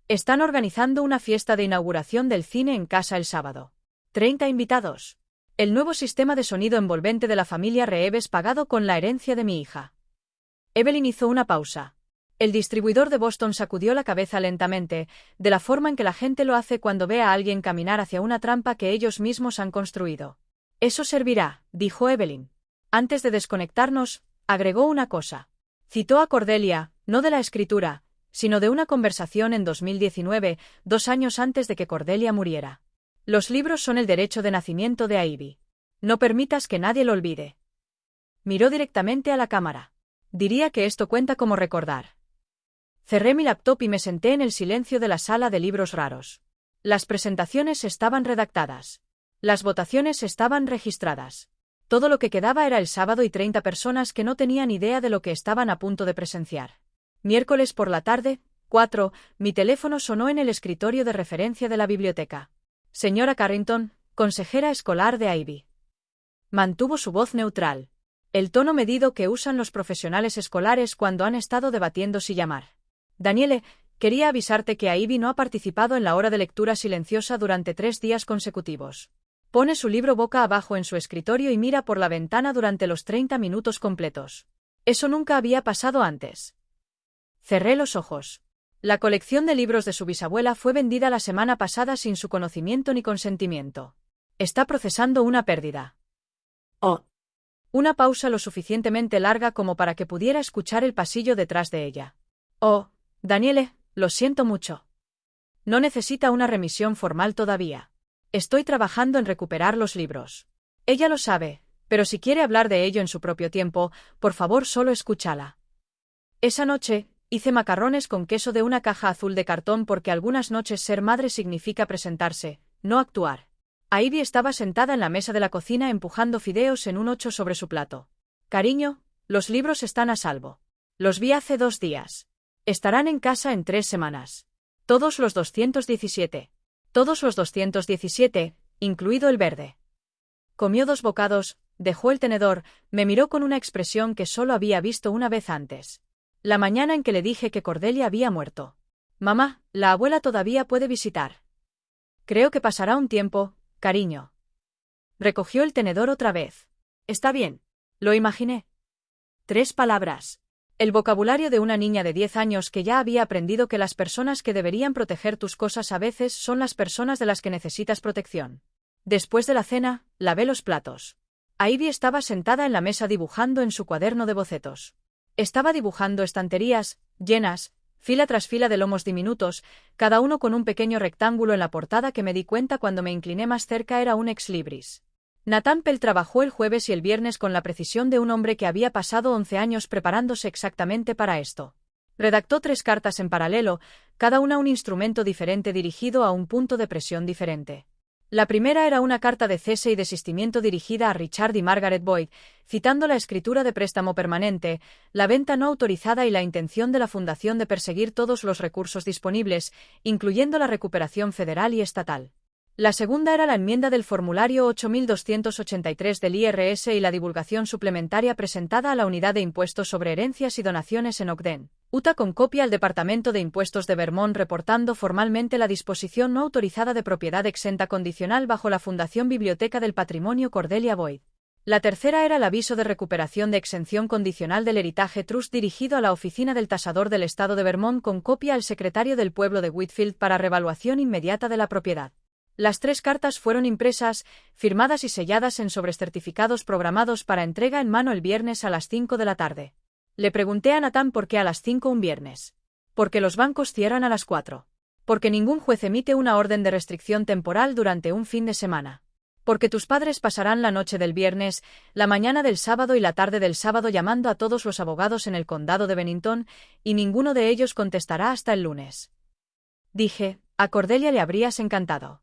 Speaker 1: Están organizando una fiesta de inauguración del cine en casa el sábado. 30 invitados. El nuevo sistema de sonido envolvente de la familia Reeves pagado con la herencia de mi hija. Evelyn hizo una pausa. El distribuidor de Boston sacudió la cabeza lentamente, de la forma en que la gente lo hace cuando ve a alguien caminar hacia una trampa que ellos mismos han construido. Eso servirá, dijo Evelyn. Antes de desconectarnos, agregó una cosa. Citó a Cordelia, no de la escritura, sino de una conversación en 2019, 2 años antes de que Cordelia muriera. Los libros son el derecho de nacimiento de Ivy. No permitas que nadie lo olvide. Miró directamente a la cámara. Diría que esto cuenta como recordar. Cerré mi laptop y me senté en el silencio de la sala de libros raros. Las presentaciones estaban redactadas. Las votaciones estaban registradas. Todo lo que quedaba era el sábado y 30 personas que no tenían idea de lo que estaban a punto de presenciar. Miércoles por la tarde, 4, mi teléfono sonó en el escritorio de referencia de la biblioteca. Señora Carrington, consejera escolar de Ivy. Mantuvo su voz neutral. El tono medido que usan los profesionales escolares cuando han estado debatiendo si llamar. Daniele, quería avisarte que Ivy no ha participado en la hora de lectura silenciosa durante 3 días consecutivos. Pone su libro boca abajo en su escritorio y mira por la ventana durante los 30 minutos completos. Eso nunca había pasado antes. Cerré los ojos. La colección de libros de su bisabuela fue vendida la semana pasada sin su conocimiento ni consentimiento. Está procesando una pérdida. Oh. Una pausa lo suficientemente larga como para que pudiera escuchar el pasillo detrás de ella. Oh, Daniele, lo siento mucho. No necesita una remisión formal todavía. Estoy trabajando en recuperar los libros. Ella lo sabe, pero si quiere hablar de ello en su propio tiempo, por favor solo escúchala. Esa noche, hice macarrones con queso de una caja azul de cartón porque algunas noches ser madre significa presentarse, no actuar. Ivy estaba sentada en la mesa de la cocina empujando fideos en un 8 sobre su plato. Cariño, los libros están a salvo. Los vi hace 2 días. Estarán en casa en 3 semanas. Todos los 217. Todos los 217, incluido el verde. Comió 2 bocados, dejó el tenedor, me miró con una expresión que solo había visto una vez antes. La mañana en que le dije que Cordelia había muerto. Mamá, la abuela todavía puede visitar. Creo que pasará un tiempo, cariño. Recogió el tenedor otra vez. Está bien. Lo imaginé. 3 palabras. El vocabulario de una niña de 10 años que ya había aprendido que las personas que deberían proteger tus cosas a veces son las personas de las que necesitas protección. Después de la cena, lavé los platos. Ivy estaba sentada en la mesa dibujando en su cuaderno de bocetos. Estaba dibujando estanterías, llenas, fila tras fila de lomos diminutos, cada uno con un pequeño rectángulo en la portada que me di cuenta cuando me incliné más cerca era un ex libris. Nathan Pell trabajó el jueves y el viernes con la precisión de un hombre que había pasado 11 años preparándose exactamente para esto. Redactó 3 cartas en paralelo, cada una un instrumento diferente dirigido a un punto de presión diferente. La primera era una carta de cese y desistimiento dirigida a Richard y Margaret Boyd, citando la escritura de préstamo permanente, la venta no autorizada y la intención de la Fundación de perseguir todos los recursos disponibles, incluyendo la recuperación federal y estatal. La segunda era la enmienda del formulario 8283 del IRS y la divulgación suplementaria presentada a la Unidad de Impuestos sobre Herencias y Donaciones en Ogden, Utah con copia al Departamento de Impuestos de Vermont reportando formalmente la disposición no autorizada de propiedad exenta condicional bajo la Fundación Biblioteca del Patrimonio Cordelia Boyd. La tercera era el aviso de recuperación de exención condicional del Heritage Trust dirigido a la Oficina del Tasador del Estado de Vermont con copia al secretario del pueblo de Whitfield para revaluación inmediata de la propiedad. Las 3 cartas fueron impresas, firmadas y selladas en sobrecertificados programados para entrega en mano el viernes a las 5 de la tarde. Le pregunté a Nathan por qué a las 5 un viernes. Porque los bancos cierran a las 4. Porque ningún juez emite una orden de restricción temporal durante un fin de semana. Porque tus padres pasarán la noche del viernes, la mañana del sábado y la tarde del sábado llamando a todos los abogados en el condado de Bennington, y ninguno de ellos contestará hasta el lunes. Dije, a Cordelia le habrías encantado.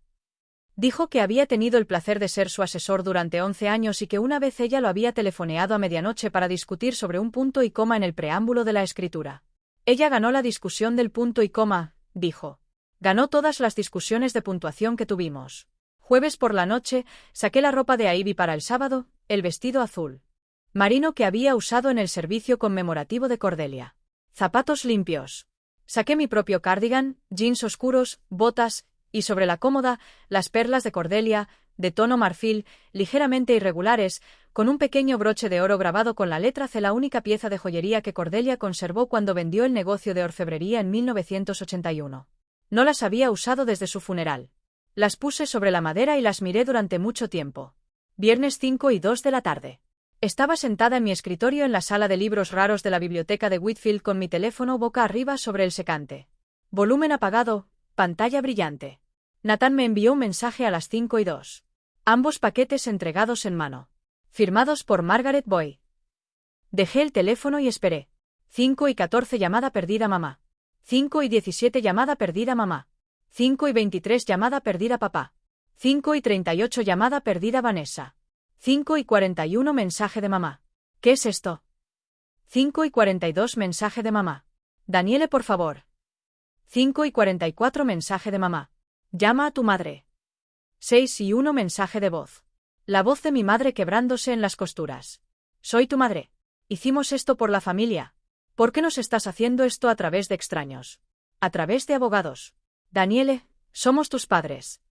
Speaker 1: Dijo que había tenido el placer de ser su asesor durante 11 años y que una vez ella lo había telefoneado a medianoche para discutir sobre un punto y coma en el preámbulo de la escritura. Ella ganó la discusión del punto y coma, dijo. Ganó todas las discusiones de puntuación que tuvimos. Jueves por la noche, saqué la ropa de Ivy para el sábado, el vestido azul marino que había usado en el servicio conmemorativo de Cordelia. Zapatos limpios. Saqué mi propio cardigan, jeans oscuros, botas, y sobre la cómoda, las perlas de Cordelia, de tono marfil, ligeramente irregulares, con un pequeño broche de oro grabado con la letra C, la única pieza de joyería que Cordelia conservó cuando vendió el negocio de orfebrería en 1981. No las había usado desde su funeral. Las puse sobre la madera y las miré durante mucho tiempo. Viernes 5 y 2 de la tarde. Estaba sentada en mi escritorio en la sala de libros raros de la biblioteca de Whitfield con mi teléfono boca arriba sobre el secante. Volumen apagado, pantalla brillante. Nathan me envió un mensaje a las 5 y 2. Ambos paquetes entregados en mano. Firmados por Margaret Boyd. Dejé el teléfono y esperé. 5 y 14 llamada perdida mamá. 5:17 llamada perdida mamá. 5:23 llamada perdida papá. 5:38 llamada perdida Vanessa. 5:41 mensaje de mamá. ¿Qué es esto? 5:42 mensaje de mamá. Daniele, por favor. 5:44 mensaje de mamá. Llama a tu madre. 6:01 mensaje de voz. La voz de mi madre quebrándose en las costuras. Soy tu madre. Hicimos esto por la familia. ¿Por qué nos estás haciendo esto a través de extraños? A través de abogados. Daniele, somos tus padres.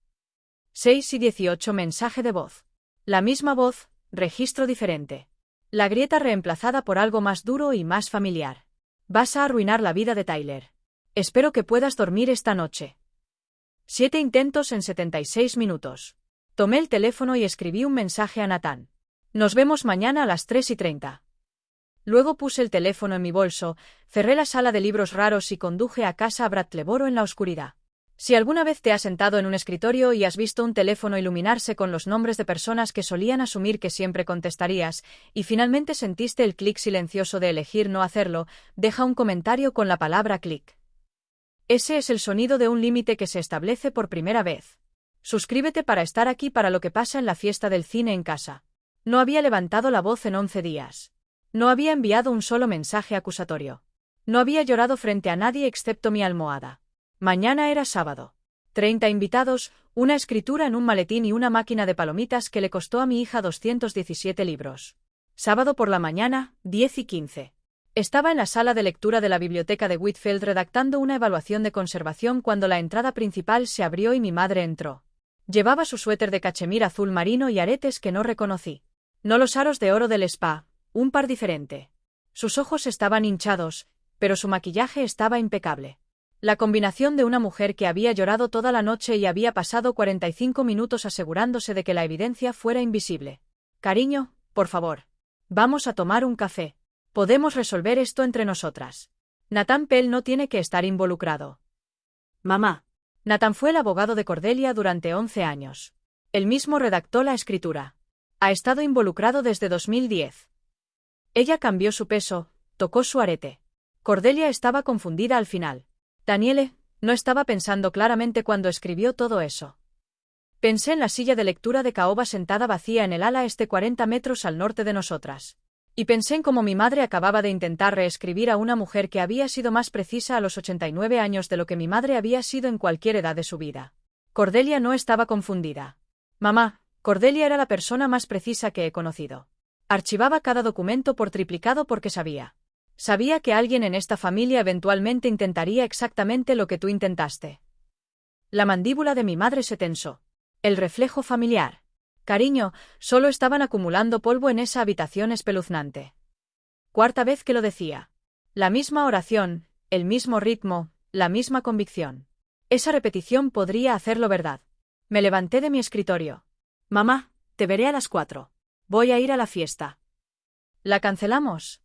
Speaker 1: 6:18 mensaje de voz. La misma voz, registro diferente. La grieta reemplazada por algo más duro y más familiar. Vas a arruinar la vida de Tyler. Espero que puedas dormir esta noche. 7 intentos en 76 minutos. Tomé el teléfono y escribí un mensaje a Nathan. Nos vemos mañana a las 3:30. Luego puse el teléfono en mi bolso, cerré la sala de libros raros y conduje a casa a Brattleboro en la oscuridad. Si alguna vez te has sentado en un escritorio y has visto un teléfono iluminarse con los nombres de personas que solían asumir que siempre contestarías, y finalmente sentiste el clic silencioso de elegir no hacerlo, deja un comentario con la palabra clic. Ese es el sonido de un límite que se establece por primera vez. Suscríbete para estar aquí para lo que pasa en la fiesta del cine en casa. No había levantado la voz en 11 días. No había enviado un solo mensaje acusatorio. No había llorado frente a nadie excepto mi almohada. Mañana era sábado. 30 invitados, una escritura en un maletín y una máquina de palomitas que le costó a mi hija 217 libros. Sábado por la mañana, 10:15. Estaba en la sala de lectura de la biblioteca de Whitfield redactando una evaluación de conservación cuando la entrada principal se abrió y mi madre entró. Llevaba su suéter de cachemir azul marino y aretes que no reconocí. No los aros de oro del spa, un par diferente. Sus ojos estaban hinchados, pero su maquillaje estaba impecable. La combinación de una mujer que había llorado toda la noche y había pasado 45 minutos asegurándose de que la evidencia fuera invisible. Cariño, por favor. Vamos a tomar un café. Podemos resolver esto entre nosotras. Nathan Pell no tiene que estar involucrado. Mamá. Nathan fue el abogado de Cordelia durante 11 años. Él mismo redactó la escritura. Ha estado involucrado desde 2010. Ella cambió su peso, tocó su arete. Cordelia estaba confundida al final. Daniele, no estaba pensando claramente cuando escribió todo eso. Pensé en la silla de lectura de caoba sentada vacía en el ala este 40 metros al norte de nosotras. Y pensé en cómo mi madre acababa de intentar reescribir a una mujer que había sido más precisa a los 89 años de lo que mi madre había sido en cualquier edad de su vida. Cordelia no estaba confundida. Mamá, Cordelia era la persona más precisa que he conocido. Archivaba cada documento por triplicado porque sabía. Sabía que alguien en esta familia eventualmente intentaría exactamente lo que tú intentaste. La mandíbula de mi madre se tensó. El reflejo familiar. Cariño, solo estaban acumulando polvo en esa habitación espeluznante. Cuarta vez que lo decía. La misma oración, el mismo ritmo, la misma convicción. Esa repetición podría hacerlo verdad. Me levanté de mi escritorio. Mamá, te veré a las 4. Voy a ir a la fiesta. ¿La cancelamos?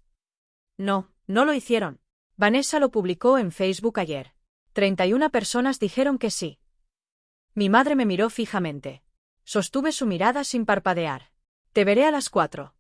Speaker 1: No, no lo hicieron. Vanessa lo publicó en Facebook ayer. 31 personas dijeron que sí. Mi madre me miró fijamente. Sostuve su mirada sin parpadear. Te veré a las 4.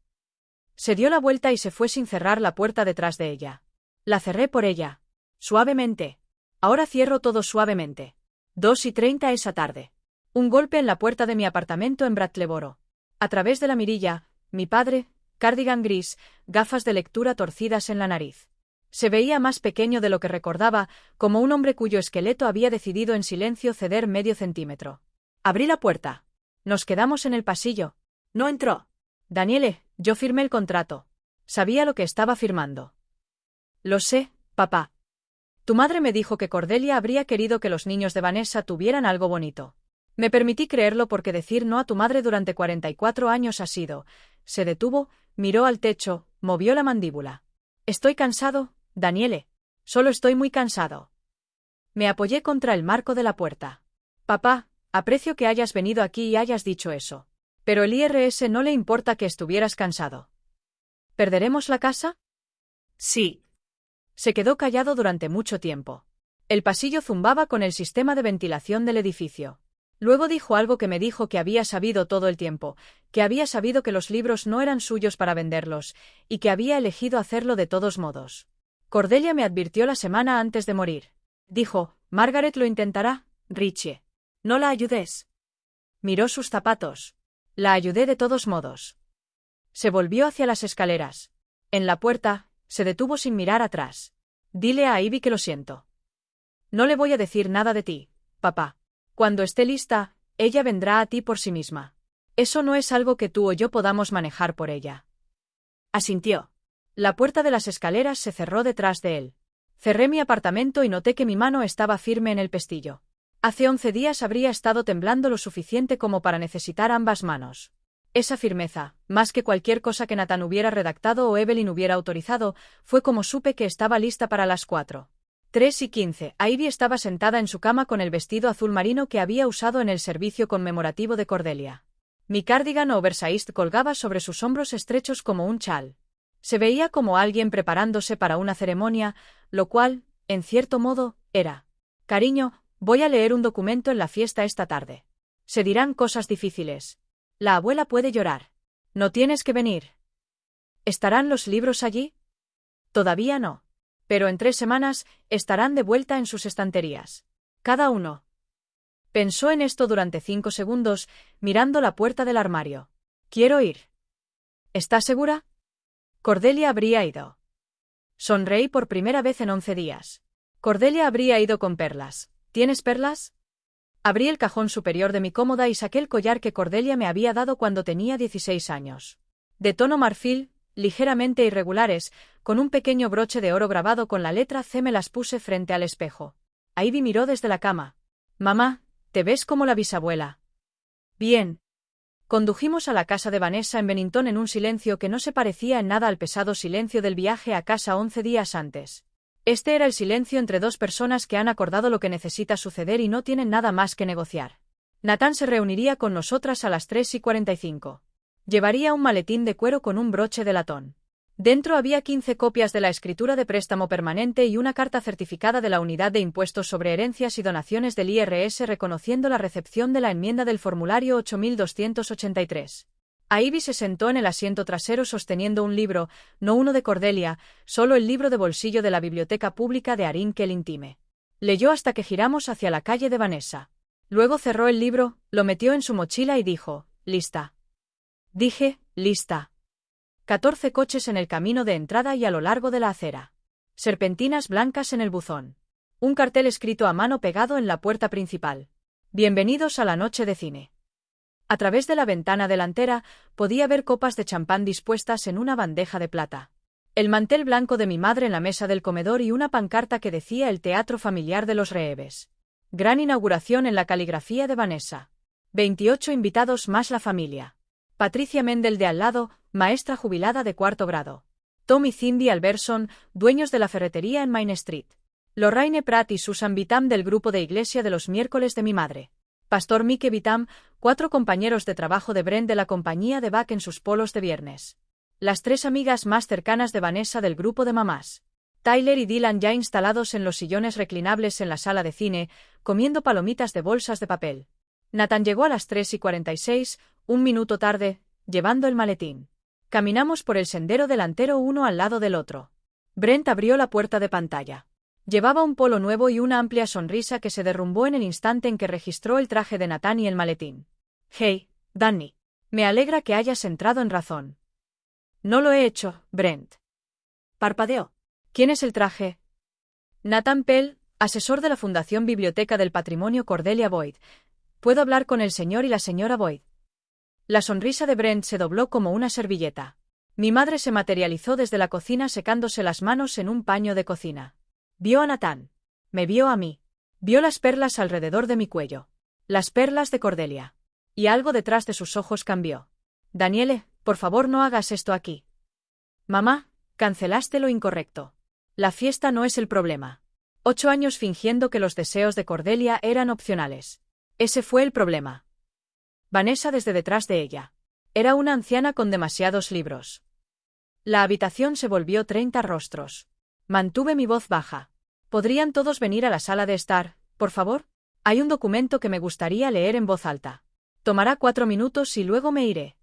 Speaker 1: Se dio la vuelta y se fue sin cerrar la puerta detrás de ella. La cerré por ella. Suavemente. Ahora cierro todo suavemente. 2:30 esa tarde. Un golpe en la puerta de mi apartamento en Brattleboro. A través de la mirilla, mi padre, cardigan gris, gafas de lectura torcidas en la nariz. Se veía más pequeño de lo que recordaba, como un hombre cuyo esqueleto había decidido en silencio ceder medio centímetro. Abrí la puerta. Nos quedamos en el pasillo. No entró. Daniele, yo firmé el contrato. Sabía lo que estaba firmando. Lo sé, papá. Tu madre me dijo que Cordelia habría querido que los niños de Vanessa tuvieran algo bonito. Me permití creerlo porque decir no a tu madre durante 44 años ha sido. Se detuvo, miró al techo, movió la mandíbula. Estoy cansado, Daniele. Solo estoy muy cansado. Me apoyé contra el marco de la puerta. Papá, aprecio que hayas venido aquí y hayas dicho eso. Pero el IRS no le importa que estuvieras cansado. ¿Perderemos la casa? Sí. Se quedó callado durante mucho tiempo. El pasillo zumbaba con el sistema de ventilación del edificio. Luego dijo algo que me dijo que había sabido todo el tiempo, que había sabido que los libros no eran suyos para venderlos, y que había elegido hacerlo de todos modos. Cordelia me advirtió la semana antes de morir. Dijo, Margaret lo intentará, Richie. No la ayudes. Miró sus zapatos. La ayudé de todos modos. Se volvió hacia las escaleras. En la puerta, se detuvo sin mirar atrás. Dile a Ivy que lo siento. No le voy a decir nada de ti, papá. Cuando esté lista, ella vendrá a ti por sí misma. Eso no es algo que tú o yo podamos manejar por ella. Asintió. La puerta de las escaleras se cerró detrás de él. Cerré mi apartamento y noté que mi mano estaba firme en el pestillo. Hace 11 días habría estado temblando lo suficiente como para necesitar ambas manos. Esa firmeza, más que cualquier cosa que Nathan hubiera redactado o Evelyn hubiera autorizado, fue como supe que estaba lista para las 4:15. Ivy estaba sentada en su cama con el vestido azul marino que había usado en el servicio conmemorativo de Cordelia. Mi cardigan oversized colgaba sobre sus hombros estrechos como un chal. Se veía como alguien preparándose para una ceremonia, lo cual, en cierto modo, era. Cariño, voy a leer un documento en la fiesta esta tarde. Se dirán cosas difíciles. La abuela puede llorar. No tienes que venir. ¿Estarán los libros allí? Todavía no. Pero en 3 semanas estarán de vuelta en sus estanterías. Cada uno. Pensó en esto durante 5 segundos, mirando la puerta del armario. Quiero ir. ¿Estás segura? Cordelia habría ido. Sonreí por primera vez en 11 días. Cordelia habría ido con perlas. ¿Tienes perlas? Abrí el cajón superior de mi cómoda y saqué el collar que Cordelia me había dado cuando tenía 16 años. De tono marfil, ligeramente irregulares, con un pequeño broche de oro grabado con la letra C. Me las puse frente al espejo. Ivy miró desde la cama. Mamá, ¿te ves como la bisabuela? Bien. Condujimos a la casa de Vanessa en Bennington en un silencio que no se parecía en nada al pesado silencio del viaje a casa 11 días antes. Este era el silencio entre 2 personas que han acordado lo que necesita suceder y no tienen nada más que negociar. Nathan se reuniría con nosotras a las 3:45. Llevaría un maletín de cuero con un broche de latón. Dentro había 15 copias de la escritura de préstamo permanente y una carta certificada de la Unidad de Impuestos sobre Herencias y Donaciones del IRS reconociendo la recepción de la enmienda del formulario 8283. Ivy se sentó en el asiento trasero sosteniendo un libro, no uno de Cordelia, solo el libro de bolsillo de la Biblioteca Pública de Arinkel Intime. Leyó hasta que giramos hacia la calle de Vanessa. Luego cerró el libro, lo metió en su mochila y dijo, «Lista». Dije, «Lista». 14 coches en el camino de entrada y a lo largo de la acera. Serpentinas blancas en el buzón. Un cartel escrito a mano pegado en la puerta principal. «Bienvenidos a la noche de cine». A través de la ventana delantera podía ver copas de champán dispuestas en una bandeja de plata. El mantel blanco de mi madre en la mesa del comedor y una pancarta que decía el Teatro Familiar de los Reeves. Gran inauguración en la caligrafía de Vanessa. 28 invitados más la familia. Patricia Mendel de al lado, maestra jubilada de 4º grado. Tom y Cindy Alberson, dueños de la ferretería en Main Street. Lorraine Pratt y Susan Vitam del grupo de iglesia de los miércoles de mi madre. Pastor Mike Vitam, 4 compañeros de trabajo de Brent de la compañía de Buck en sus polos de viernes. Las 3 amigas más cercanas de Vanessa del grupo de mamás. Tyler y Dylan ya instalados en los sillones reclinables en la sala de cine, comiendo palomitas de bolsas de papel. Nathan llegó a las 3:46, 1 minuto tarde, llevando el maletín. Caminamos por el sendero delantero uno al lado del otro. Brent abrió la puerta de pantalla. Llevaba un polo nuevo y una amplia sonrisa que se derrumbó en el instante en que registró el traje de Nathan y el maletín. «Hey, Danny. Me alegra que hayas entrado en razón». «No lo he hecho, Brent». Parpadeó. «¿Quién es el traje?» «Nathan Pell, asesor de la Fundación Biblioteca del Patrimonio Cordelia Boyd. ¿Puedo hablar con el señor y la señora Boyd?» La sonrisa de Brent se dobló como una servilleta. Mi madre se materializó desde la cocina secándose las manos en un paño de cocina. Vio a Nathan. Me vio a mí. Vio las perlas alrededor de mi cuello. Las perlas de Cordelia. Y algo detrás de sus ojos cambió. «Daniele, por favor no hagas esto aquí». «Mamá, cancelaste lo incorrecto. La fiesta no es el problema». 8 años fingiendo que los deseos de Cordelia eran opcionales. Ese fue el problema. Vanessa desde detrás de ella. Era una anciana con demasiados libros. La habitación se volvió 30 rostros. Mantuve mi voz baja. ¿Podrían todos venir a la sala de estar, por favor? Hay un documento que me gustaría leer en voz alta. Tomará 4 minutos y luego me iré.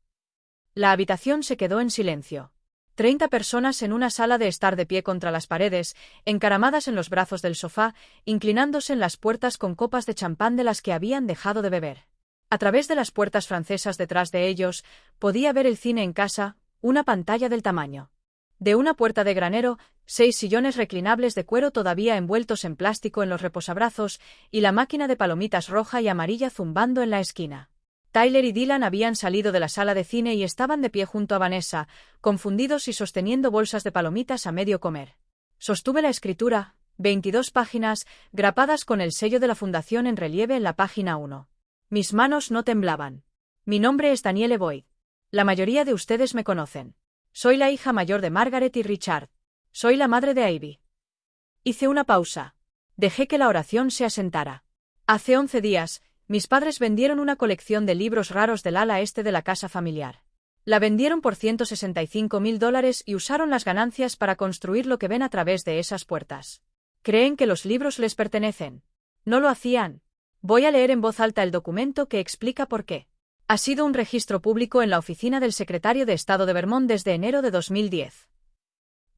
Speaker 1: La habitación se quedó en silencio. 30 personas en una sala de estar de pie contra las paredes, encaramadas en los brazos del sofá, inclinándose en las puertas con copas de champán de las que habían dejado de beber. A través de las puertas francesas detrás de ellos, podía ver el cine en casa, una pantalla del tamaño de una puerta de granero, 6 sillones reclinables de cuero todavía envueltos en plástico en los reposabrazos, y la máquina de palomitas roja y amarilla zumbando en la esquina. Tyler y Dylan habían salido de la sala de cine y estaban de pie junto a Vanessa, confundidos y sosteniendo bolsas de palomitas a medio comer. Sostuve la escritura, 22 páginas, grapadas con el sello de la fundación en relieve en la página 1. Mis manos no temblaban. Mi nombre es Danielle Boyd. La mayoría de ustedes me conocen. Soy la hija mayor de Margaret y Richard. Soy la madre de Ivy. Hice una pausa. Dejé que la oración se asentara. Hace 11 días, mis padres vendieron una colección de libros raros del ala este de la casa familiar. La vendieron por $165.000 y usaron las ganancias para construir lo que ven a través de esas puertas. ¿Creen que los libros les pertenecen? No lo hacían. Voy a leer en voz alta el documento que explica por qué. Ha sido un registro público en la oficina del secretario de Estado de Vermont desde enero de 2010.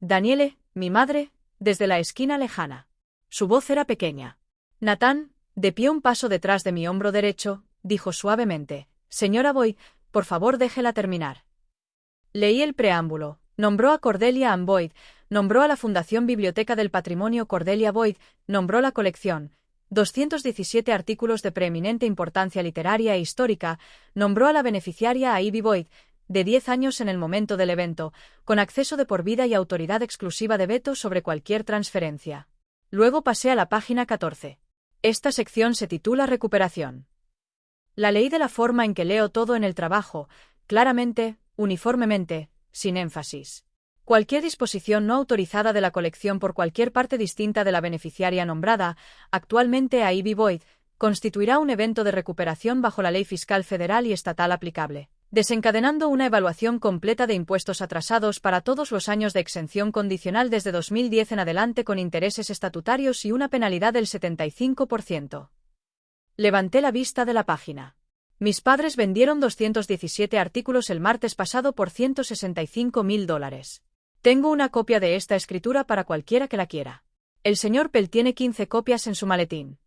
Speaker 1: Danielle, mi madre, desde la esquina lejana. Su voz era pequeña. Nathan, de pie un paso detrás de mi hombro derecho, dijo suavemente: Señora Boyd, por favor déjela terminar. Leí el preámbulo. Nombró a Cordelia Ann Boyd, nombró a la Fundación Biblioteca del Patrimonio Cordelia Boyd, nombró la colección, 217 artículos de preeminente importancia literaria e histórica, nombró a la beneficiaria a Ivy Boyd, de 10 años en el momento del evento, con acceso de por vida y autoridad exclusiva de veto sobre cualquier transferencia. Luego pasé a la página 14. Esta sección se titula Recuperación. La leí de la forma en que leo todo en el trabajo, claramente, uniformemente, sin énfasis. Cualquier disposición no autorizada de la colección por cualquier parte distinta de la beneficiaria nombrada, actualmente a Ivy Boyd, constituirá un evento de recuperación bajo la ley fiscal federal y estatal aplicable, desencadenando una evaluación completa de impuestos atrasados para todos los años de exención condicional desde 2010 en adelante con intereses estatutarios y una penalidad del 75%. Levanté la vista de la página. Mis padres vendieron 217 artículos el martes pasado por $165.000. Tengo una copia de esta escritura para cualquiera que la quiera. El señor Pell tiene 15 copias en su maletín.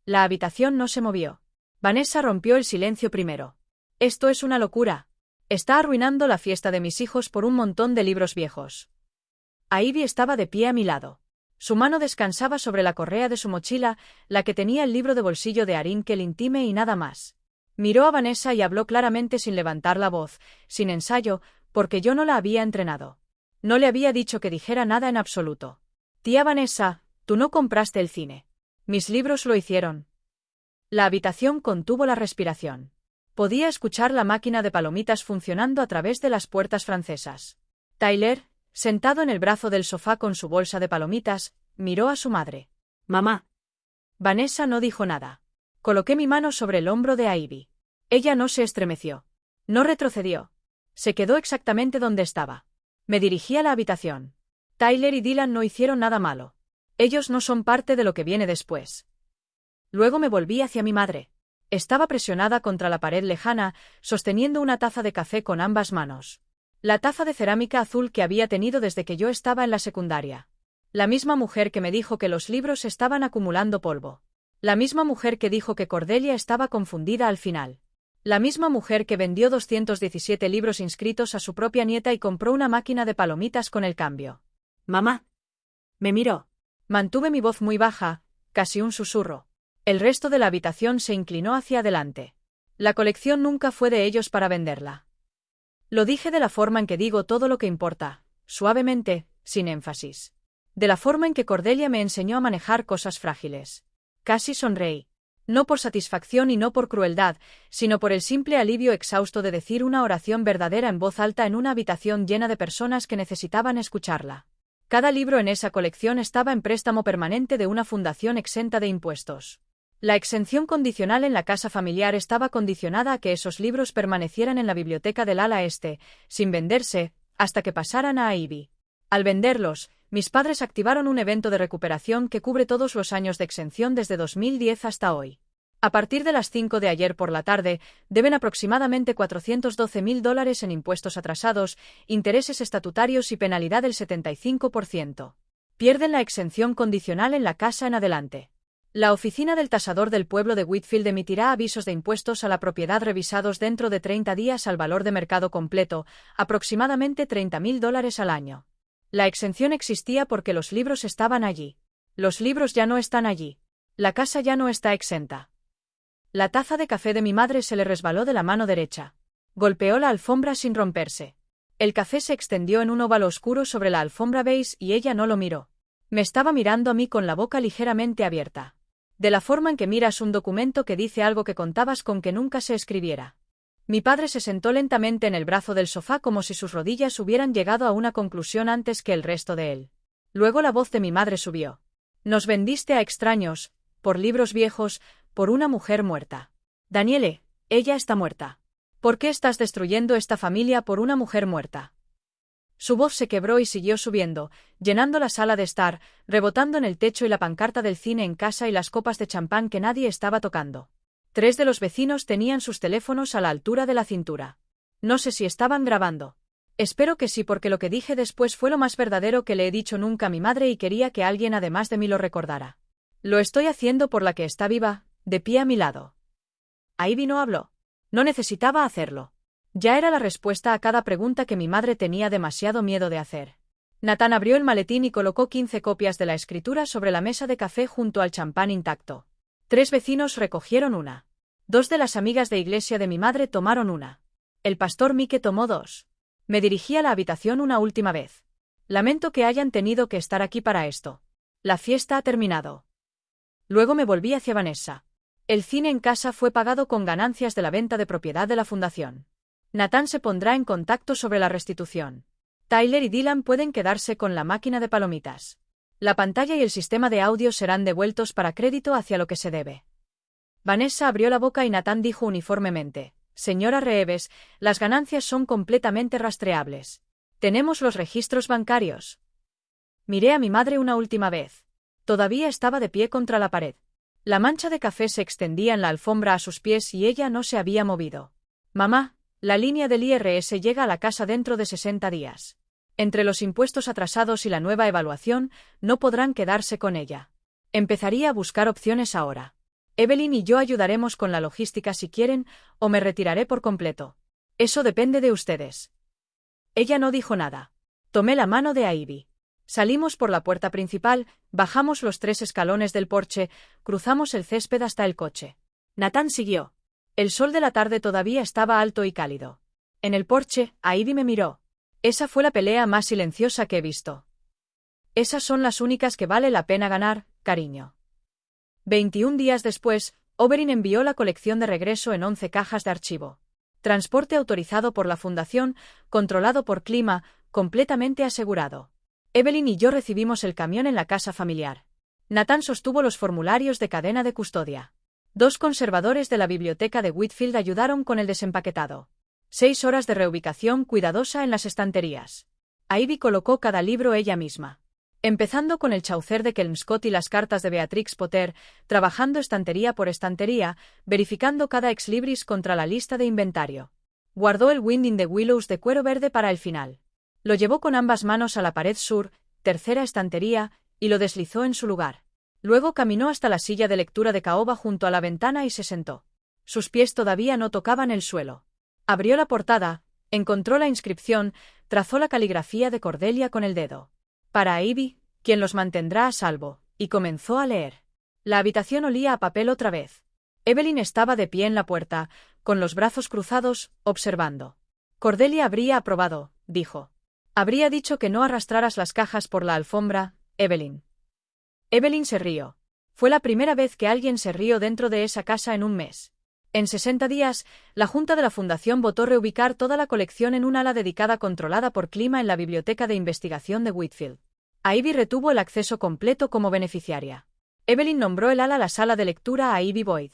Speaker 1: La habitación no se movió. Vanessa rompió el silencio primero. Esto es una locura. Está arruinando la fiesta de mis hijos por un montón de libros viejos. Ivy estaba de pie a mi lado. Su mano descansaba sobre la correa de su mochila, la que tenía el libro de bolsillo de Arinkel Intime y nada más. Miró a Vanessa y habló claramente sin levantar la voz, sin ensayo, porque yo no la había entrenado. No le había dicho que dijera nada en absoluto. Tía Vanessa, tú no compraste el cine. Mis libros lo hicieron. La habitación contuvo la respiración. Podía escuchar la máquina de palomitas funcionando a través de las puertas francesas. Tyler, sentado en el brazo del sofá con su bolsa de palomitas, miró a su madre. Mamá. Vanessa no dijo nada. Coloqué mi mano sobre el hombro de Ivy. Ella no se estremeció. No retrocedió. Se quedó exactamente donde estaba. Me dirigí a la habitación. Tyler y Dylan no hicieron nada malo. Ellos no son parte de lo que viene después. Luego me volví hacia mi madre. Estaba presionada contra la pared lejana, sosteniendo una taza de café con ambas manos. La taza de cerámica azul que había tenido desde que yo estaba en la secundaria. La misma mujer que me dijo que los libros estaban acumulando polvo. La misma mujer que dijo que Cordelia estaba confundida al final. La misma mujer que vendió 217 libros inscritos a su propia nieta y compró una máquina de palomitas con el cambio. Mamá. Me miró. Mantuve mi voz muy baja, casi un susurro. El resto de la habitación se inclinó hacia adelante. La colección nunca fue de ellos para venderla. Lo dije de la forma en que digo todo lo que importa, suavemente, sin énfasis. De la forma en que Cordelia me enseñó a manejar cosas frágiles. Casi sonreí. No por satisfacción y no por crueldad, sino por el simple alivio exhausto de decir una oración verdadera en voz alta en una habitación llena de personas que necesitaban escucharla. Cada libro en esa colección estaba en préstamo permanente de una fundación exenta de impuestos. La exención condicional en la casa familiar estaba condicionada a que esos libros permanecieran en la biblioteca del ala este, sin venderse, hasta que pasaran a Ivy. Al venderlos, mis padres activaron un evento de recuperación que cubre todos los años de exención desde 2010 hasta hoy. A partir de las 5 de ayer por la tarde, deben aproximadamente $412.000 en impuestos atrasados, intereses estatutarios y penalidad del 75%. Pierden la exención condicional en la casa en adelante. La oficina del tasador del pueblo de Whitfield emitirá avisos de impuestos a la propiedad revisados dentro de 30 días al valor de mercado completo, aproximadamente $30.000 al año. La exención existía porque los libros estaban allí. Los libros ya no están allí. La casa ya no está exenta. La taza de café de mi madre se le resbaló de la mano derecha. Golpeó la alfombra sin romperse. El café se extendió en un óvalo oscuro sobre la alfombra beige y ella no lo miró. Me estaba mirando a mí con la boca ligeramente abierta. De la forma en que miras un documento que dice algo que contabas con que nunca se escribiera. Mi padre se sentó lentamente en el brazo del sofá como si sus rodillas hubieran llegado a una conclusión antes que el resto de él. Luego la voz de mi madre subió. Nos vendiste a extraños, por libros viejos, por una mujer muerta. Daniele, ella está muerta. ¿Por qué estás destruyendo esta familia por una mujer muerta? Su voz se quebró y siguió subiendo, llenando la sala de estar, rebotando en el techo y la pancarta del cine en casa y las copas de champán que nadie estaba tocando. 3 de los vecinos tenían sus teléfonos a la altura de la cintura. No sé si estaban grabando. Espero que sí, porque lo que dije después fue lo más verdadero que le he dicho nunca a mi madre y quería que alguien además de mí lo recordara. Lo estoy haciendo por la que está viva, de pie a mi lado. Ivy no habló. No necesitaba hacerlo. Ya era la respuesta a cada pregunta que mi madre tenía demasiado miedo de hacer. Nathan abrió el maletín y colocó 15 copias de la escritura sobre la mesa de café junto al champán intacto. 3 vecinos recogieron una. 2 de las amigas de iglesia de mi madre tomaron una. El pastor Mike tomó 2. Me dirigí a la habitación una última vez. Lamento que hayan tenido que estar aquí para esto. La fiesta ha terminado. Luego me volví hacia Vanessa. El cine en casa fue pagado con ganancias de la venta de propiedad de la fundación. Nathan se pondrá en contacto sobre la restitución. Tyler y Dylan pueden quedarse con la máquina de palomitas. La pantalla y el sistema de audio serán devueltos para crédito hacia lo que se debe. Vanessa abrió la boca y Nathan dijo uniformemente: Señora Reeves, las ganancias son completamente rastreables. Tenemos los registros bancarios. Miré a mi madre una última vez. Todavía estaba de pie contra la pared. La mancha de café se extendía en la alfombra a sus pies y ella no se había movido. Mamá, la línea del IRS llega a la casa dentro de 60 días. Entre los impuestos atrasados y la nueva evaluación, no podrán quedarse con ella. Empezaría a buscar opciones ahora. Evelyn y yo ayudaremos con la logística si quieren, o me retiraré por completo. Eso depende de ustedes. Ella no dijo nada. Tomé la mano de Ivy. Salimos por la puerta principal, bajamos los 3 escalones del porche, cruzamos el césped hasta el coche. Nathan siguió. El sol de la tarde todavía estaba alto y cálido. En el porche, Ivy me miró. Esa fue la pelea más silenciosa que he visto. Esas son las únicas que vale la pena ganar, cariño. 21 días después, Oberyn envió la colección de regreso en 11 cajas de archivo. Transporte autorizado por la Fundación, controlado por Clima, completamente asegurado. Evelyn y yo recibimos el camión en la casa familiar. Nathan sostuvo los formularios de cadena de custodia. 2 conservadores de la biblioteca de Whitfield ayudaron con el desempaquetado. 6 horas de reubicación cuidadosa en las estanterías. Ivy colocó cada libro ella misma. Empezando con el Chaucer de Kelmscott y las cartas de Beatrix Potter, trabajando estantería por estantería, verificando cada ex libris contra la lista de inventario. Guardó el Wind in the Willows de cuero verde para el final. Lo llevó con ambas manos a la pared sur, tercera estantería, y lo deslizó en su lugar. Luego caminó hasta la silla de lectura de caoba junto a la ventana y se sentó. Sus pies todavía no tocaban el suelo. Abrió la portada, encontró la inscripción, trazó la caligrafía de Cordelia con el dedo. Para Ivy, quien los mantendrá a salvo, y comenzó a leer. La habitación olía a papel otra vez. Evelyn estaba de pie en la puerta, con los brazos cruzados, observando. Cordelia habría aprobado, dijo. Habría dicho que no arrastraras las cajas por la alfombra, Evelyn. Evelyn se rió. Fue la primera vez que alguien se rió dentro de esa casa en un mes. En 60 días, la Junta de la Fundación votó reubicar toda la colección en un ala dedicada controlada por Clima en la Biblioteca de Investigación de Whitfield. Ivy retuvo el acceso completo como beneficiaria. Evelyn nombró el ala la sala de lectura a Ivy Boyd.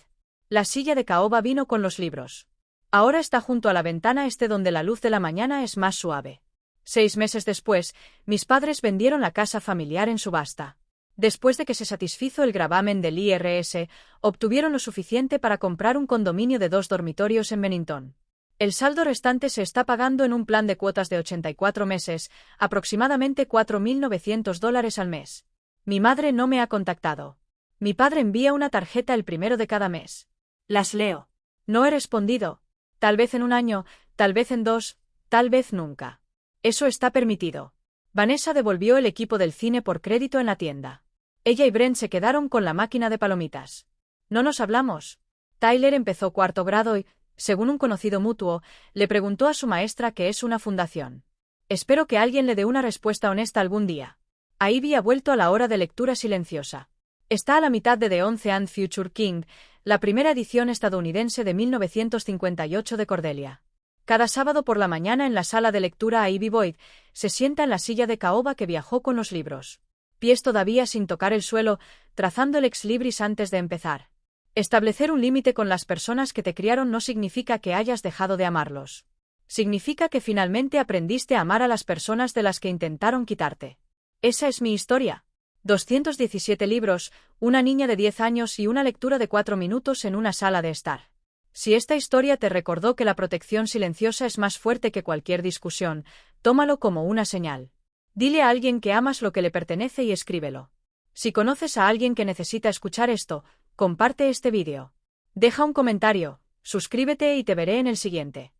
Speaker 1: La silla de caoba vino con los libros. Ahora está junto a la ventana este donde la luz de la mañana es más suave. 6 meses después, mis padres vendieron la casa familiar en subasta. Después de que se satisfizo el gravamen del IRS, obtuvieron lo suficiente para comprar un condominio de 2 dormitorios en Bennington. El saldo restante se está pagando en un plan de cuotas de 84 meses, aproximadamente $4.900 al mes. Mi madre no me ha contactado. Mi padre envía una tarjeta el primero de cada mes. Las leo. No he respondido. Tal vez en un año, tal vez en 2, tal vez nunca. Eso está permitido. Vanessa devolvió el equipo del cine por crédito en la tienda. Ella y Brent se quedaron con la máquina de palomitas. No nos hablamos. Tyler empezó 4º grado y, según un conocido mutuo, le preguntó a su maestra qué es una fundación. Espero que alguien le dé una respuesta honesta algún día. Ivy ha vuelto a la hora de lectura silenciosa. Está a la mitad de The 11th and Future King, la primera edición estadounidense de 1958 de Cordelia. Cada sábado por la mañana en la sala de lectura Ivy Boyd se sienta en la silla de caoba que viajó con los libros. Pies todavía sin tocar el suelo, trazando el ex libris antes de empezar. Establecer un límite con las personas que te criaron no significa que hayas dejado de amarlos. Significa que finalmente aprendiste a amar a las personas de las que intentaron quitarte. Esa es mi historia. 217 libros, una niña de 10 años y una lectura de 4 minutos en una sala de estar. Si esta historia te recordó que la protección silenciosa es más fuerte que cualquier discusión, tómalo como una señal. Dile a alguien que amas lo que le pertenece y escríbelo. Si conoces a alguien que necesita escuchar esto, comparte este vídeo. Deja un comentario, suscríbete y te veré en el siguiente.